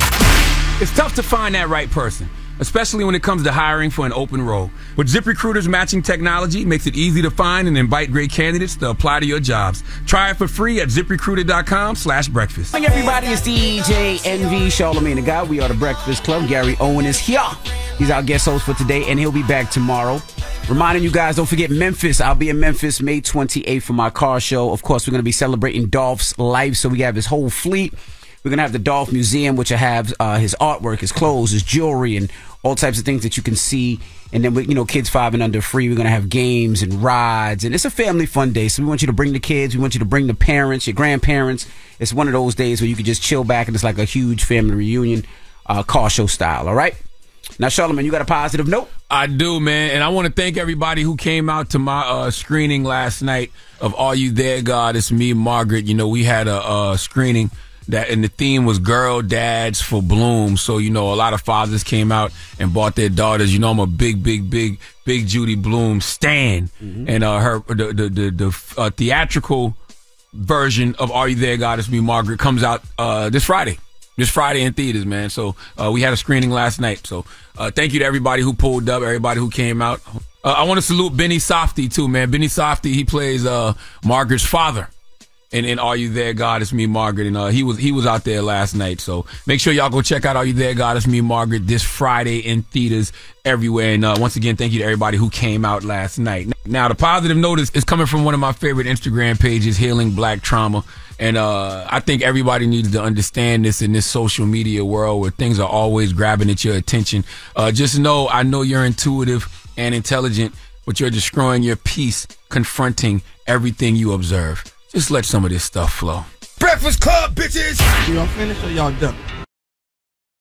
It's tough to find that right person. especially when it comes to hiring for an open role. With ZipRecruiter's matching technology, makes it easy to find and invite great candidates to apply to your jobs. Try it for free at ZipRecruiter.com/breakfast. Hey everybody, it's DJ NV Charlamagne the Guy. We are the Breakfast Club. Gary Owens is here. He's our guest host for today, and he'll be back tomorrow. Reminding you guys, don't forget Memphis. I'll be in Memphis May 28th for my car show. Of course, we're going to be celebrating Dolph's life, so we have his whole fleet. We're going to have the Dolph Museum, which will have his artwork, his clothes, his jewelry, and all types of things that you can see. And then, kids 5 and under free. We're going to have games and rides. And it's a family fun day. So we want you to bring the kids. We want you to bring the parents, your grandparents. It's one of those days where you can just chill back and it's like a huge family reunion, car show style. All right? Now, Charlamagne, you got a positive note? I do, man. And I want to thank everybody who came out to my screening last night of Are You There, God? It's Me, Margaret. We had a screening and the theme was Girl Dads for Bloom. So, a lot of fathers came out and bought their daughters. I'm a big Judy Bloom stan. Mm-hmm. And the theatrical version of Are You There, God? It's Me, Margaret comes out this Friday. This Friday in theaters, man. So we had a screening last night. So thank you to everybody who pulled up, everybody who came out. I want to salute Benny Softy, too, man. Benny Softy, he plays Margaret's father. And Are You There, God? It's Me, Margaret. And he was out there last night. So make sure y'all go check out Are You There, God? It's Me, Margaret this Friday in theaters everywhere. And once again, thank you to everybody who came out last night. Now, the positive note is coming from one of my favorite Instagram pages, Healing Black Trauma. And I think everybody needs to understand this in this social media world where things are always grabbing at your attention. Just know, I know you're intuitive and intelligent, but you're destroying your peace, confronting everything you observe. Just let some of this stuff flow. Breakfast Club, bitches! Y'all finished or y'all done?